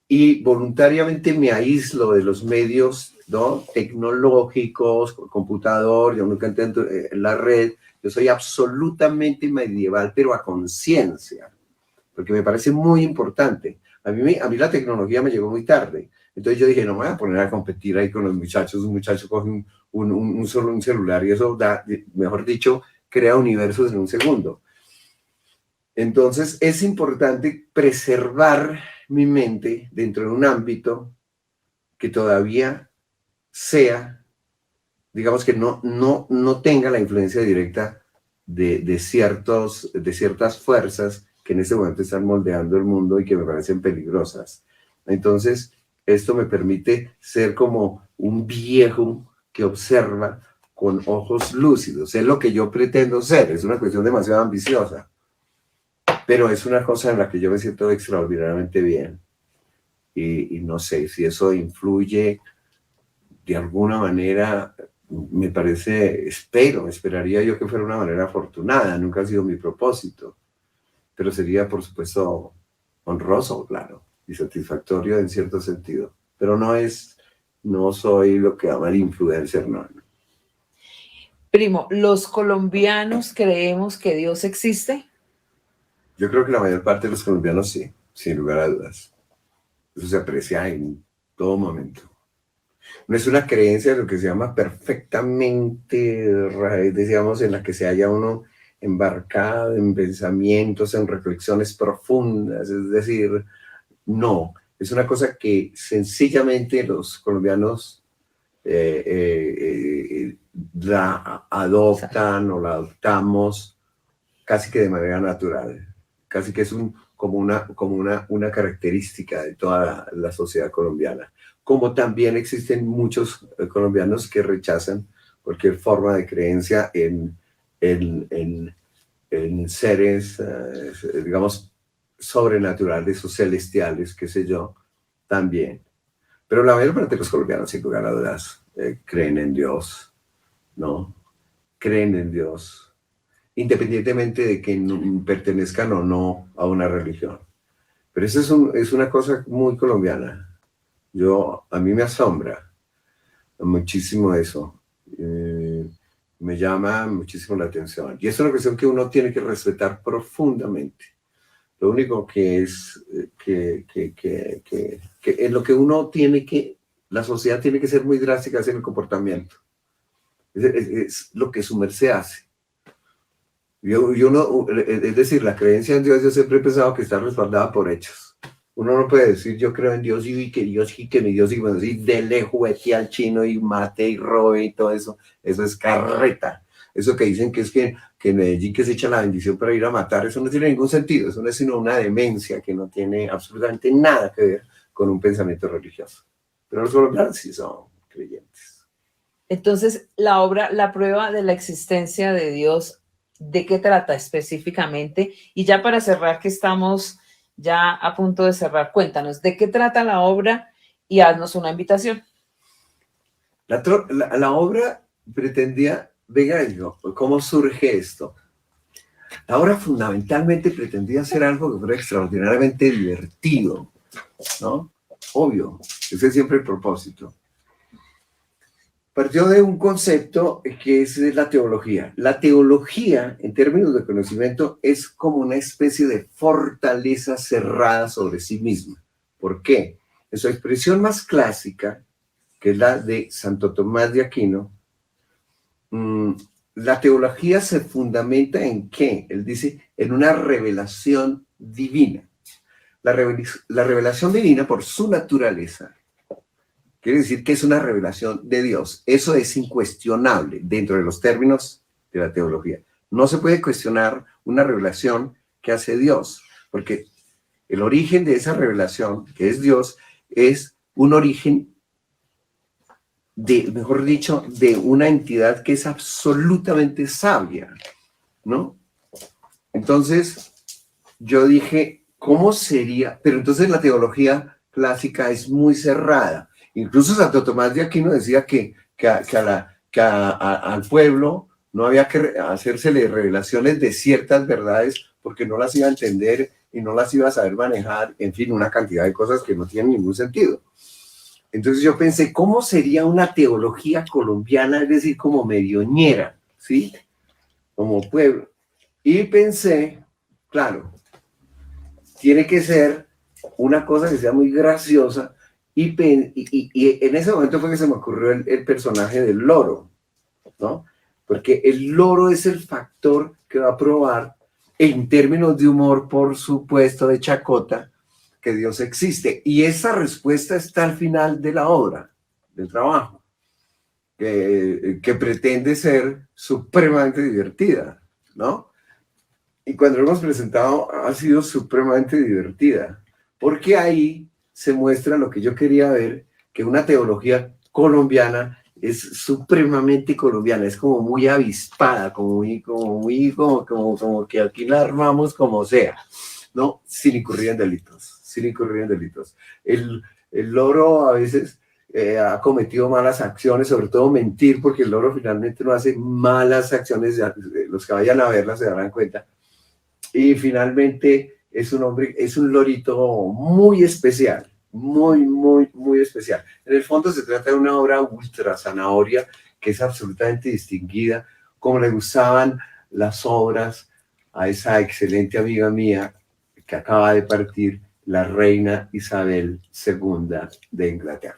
Y voluntariamente me aíslo de los medios, ¿no?, tecnológicos, computador, yo nunca intento en la red. Yo soy absolutamente medieval, pero a conciencia, porque me parece muy importante. A mí la tecnología me llegó muy tarde. Entonces yo dije, no me voy a poner a competir ahí con los muchachos. Un muchacho coge un celular y eso da, mejor dicho, crea universos en un segundo. Entonces es importante preservar mi mente dentro de un ámbito que todavía sea, digamos que no tenga la influencia directa de ciertas fuerzas que en este momento están moldeando el mundo y que me parecen peligrosas. Entonces, esto me permite ser como un viejo que observa con ojos lúcidos. Es lo que yo pretendo ser, es una cuestión demasiado ambiciosa, pero es una cosa en la que yo me siento extraordinariamente bien. Y no sé si eso influye de alguna manera me parece, esperaría yo que fuera una manera afortunada, nunca ha sido mi propósito, pero sería, por supuesto, honroso, claro, y satisfactorio en cierto sentido, pero no soy lo que llaman influencer, no. Primo, ¿los colombianos creemos que Dios existe? Yo creo que la mayor parte de los colombianos sí, sin lugar a dudas. Eso se aprecia en todo momento. No es una creencia de lo que se llama perfectamente, decíamos, en la que se halla uno embarcado en pensamientos, en reflexiones profundas, es decir, no, es una cosa que sencillamente los colombianos la adoptan o la adoptamos casi que de manera natural, casi que es como una característica de toda la sociedad colombiana. Como también existen muchos colombianos que rechazan cualquier forma de creencia en seres, digamos, sobrenaturales o celestiales, qué sé yo, también. Pero la mayor parte de los colombianos, sin lugar a dudas, creen en Dios, ¿no? Creen en Dios, independientemente de que pertenezcan o no a una religión. Pero eso es una cosa muy colombiana. A mí me asombra muchísimo eso. Me llama muchísimo la atención. Y es una cuestión que uno tiene que respetar profundamente. Lo único que es que en lo que uno tiene que, la sociedad tiene que ser muy drástica en el comportamiento. Es lo que su merced hace. Es decir, la creencia en Dios, yo siempre he pensado que está respaldada por hechos. Uno no puede decir yo creo en Dios y que Dios y que mi Dios y bueno, decir dele juguete al chino y mate y robe y todo eso. Eso es carreta. Eso que dicen que es que en Medellín que se echa la bendición para ir a matar, eso no tiene ningún sentido. Eso no es sino una demencia que no tiene absolutamente nada que ver con un pensamiento religioso. Pero los colombianos sí son creyentes. Entonces, la prueba de la existencia de Dios, ¿de qué trata específicamente? Y ya para cerrar, que estamos ya a punto de cerrar, cuéntanos, ¿de qué trata la obra? Y haznos una invitación. La obra pretendía, venga, ¿cómo surge esto? La obra fundamentalmente pretendía hacer algo que fuera extraordinariamente divertido, ¿no? Obvio, ese es siempre el propósito. Partió de un concepto que es la teología. La teología, en términos de conocimiento, es como una especie de fortaleza cerrada sobre sí misma. ¿Por qué? En su expresión más clásica, que es la de Santo Tomás de Aquino, la teología se fundamenta en ¿qué? Él dice, en una revelación divina. La revelación divina, por su naturaleza, quiere decir que es una revelación de Dios. Eso es incuestionable dentro de los términos de la teología. No se puede cuestionar una revelación que hace Dios, porque el origen de esa revelación, que es Dios, es un origen mejor dicho, de una entidad que es absolutamente sabia, ¿no? Entonces, yo dije, ¿cómo sería? Pero entonces la teología clásica es muy cerrada. Incluso Santo Tomás de Aquino decía que al pueblo no había que hacérsele revelaciones de ciertas verdades porque no las iba a entender y no las iba a saber manejar, en fin, una cantidad de cosas que no tienen ningún sentido. Entonces yo pensé, ¿cómo sería una teología colombiana? Es decir, como medioñera, ¿sí? Como pueblo. Y pensé, claro, tiene que ser una cosa que sea muy graciosa. Y en ese momento fue que se me ocurrió el personaje del loro, ¿no? Porque el loro es el factor que va a probar, en términos de humor, por supuesto, de chacota, que Dios existe. Y esa respuesta está al final de la obra, del trabajo, que pretende ser supremamente divertida, ¿no? Y cuando lo hemos presentado ha sido supremamente divertida, porque ahí se muestra lo que yo quería ver, que una teología colombiana es supremamente colombiana, es como muy avispada, como que aquí la armamos como sea, ¿no? Sin incurrir en delitos, sin incurrir en delitos. El loro a veces ha cometido malas acciones, sobre todo mentir, porque el loro finalmente no hace malas acciones, ya, los que vayan a verla se darán cuenta. Y finalmente es un hombre, es un lorito muy especial, muy especial. En el fondo se trata de una obra ultra zanahoria que es absolutamente distinguida, como le gustaban las obras a esa excelente amiga mía que acaba de partir, la reina Isabel II de Inglaterra.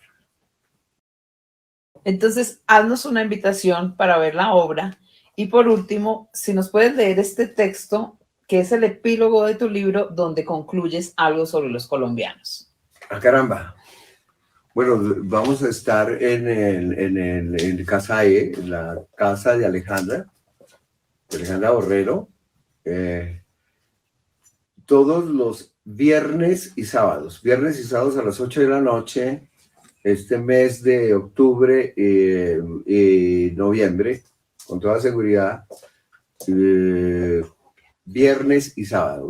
Entonces, haznos una invitación para ver la obra. Y por último, si nos puedes leer este texto, que es el epílogo de tu libro, donde concluyes algo sobre los colombianos. ¡Ah, caramba! Bueno, vamos a estar en Casa E, en la casa de Alejandra Borrero, todos los viernes y sábados a las 8 de la noche, este mes de octubre y noviembre, con toda seguridad, viernes y sábado,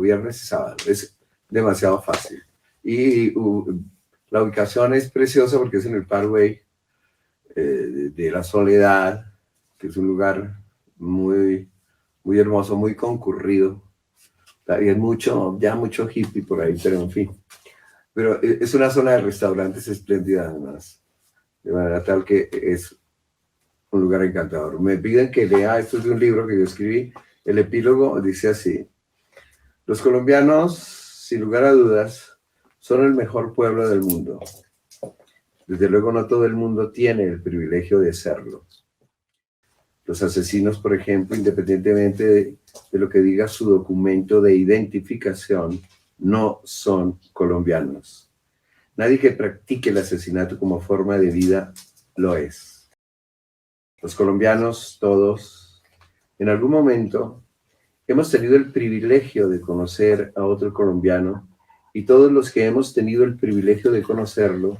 es demasiado fácil. Y la ubicación es preciosa porque es en el Parkway de la Soledad, que es un lugar muy hermoso, muy concurrido. Y es mucho hippie por ahí, pero en fin. Pero es una zona de restaurantes espléndida además, de manera tal que es un lugar encantador. Me piden que lea, esto es de un libro que yo escribí, el epílogo dice así: los colombianos, sin lugar a dudas, son el mejor pueblo del mundo. Desde luego no todo el mundo tiene el privilegio de serlo. Los asesinos, por ejemplo, independientemente de lo que diga su documento de identificación, no son colombianos. Nadie que practique el asesinato como forma de vida lo es. Los colombianos, todos, en algún momento, hemos tenido el privilegio de conocer a otro colombiano, y todos los que hemos tenido el privilegio de conocerlo,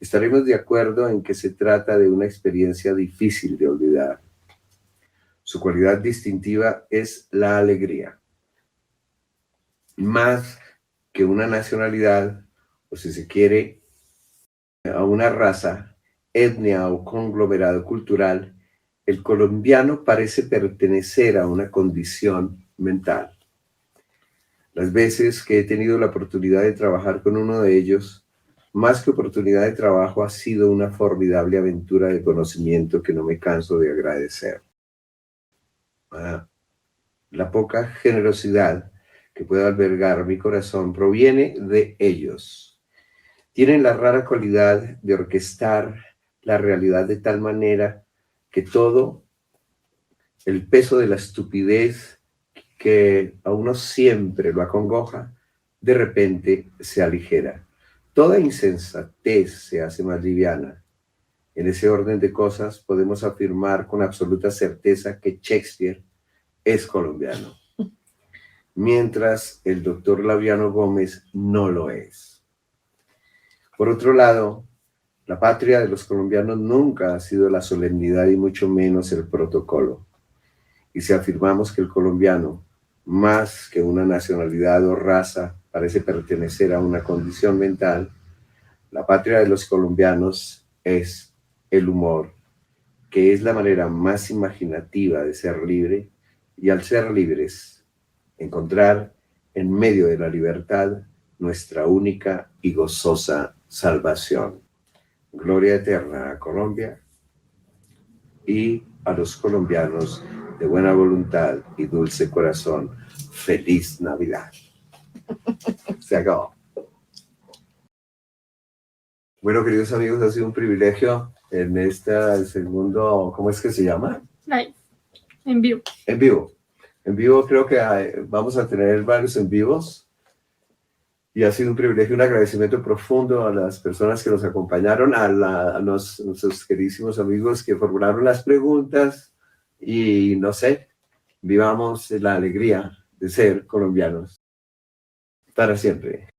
estaremos de acuerdo en que se trata de una experiencia difícil de olvidar. Su cualidad distintiva es la alegría. Más que una nacionalidad, o si se quiere, a una raza, etnia o conglomerado cultural, el colombiano parece pertenecer a una condición mental. Las veces que he tenido la oportunidad de trabajar con uno de ellos, más que oportunidad de trabajo, ha sido una formidable aventura de conocimiento que no me canso de agradecer. La poca generosidad que puede albergar mi corazón proviene de ellos. Tienen la rara cualidad de orquestar la realidad de tal manera que todo el peso de la estupidez que a uno siempre lo acongoja, de repente se aligera. Toda insensatez se hace más liviana. En ese orden de cosas podemos afirmar con absoluta certeza que Shakespeare es colombiano, mientras el doctor Laviano Gómez no lo es. Por otro lado, la patria de los colombianos nunca ha sido la solemnidad y mucho menos el protocolo. Y si afirmamos que el colombiano, más que una nacionalidad o raza, parece pertenecer a una condición mental, la patria de los colombianos es el humor, que es la manera más imaginativa de ser libre, y al ser libres, encontrar en medio de la libertad nuestra única y gozosa salvación. Gloria eterna a Colombia y a los colombianos de buena voluntad y dulce corazón. ¡Feliz Navidad! Se acabó. Bueno, queridos amigos, ha sido un privilegio en este segundo, ¿cómo es que se llama? Live, en vivo. En vivo. En vivo creo que vamos a tener varios en vivos. Y ha sido un privilegio, un agradecimiento profundo a las personas que nos acompañaron, a nuestros queridísimos amigos que formularon las preguntas. Y no sé, vivamos la alegría de ser colombianos para siempre.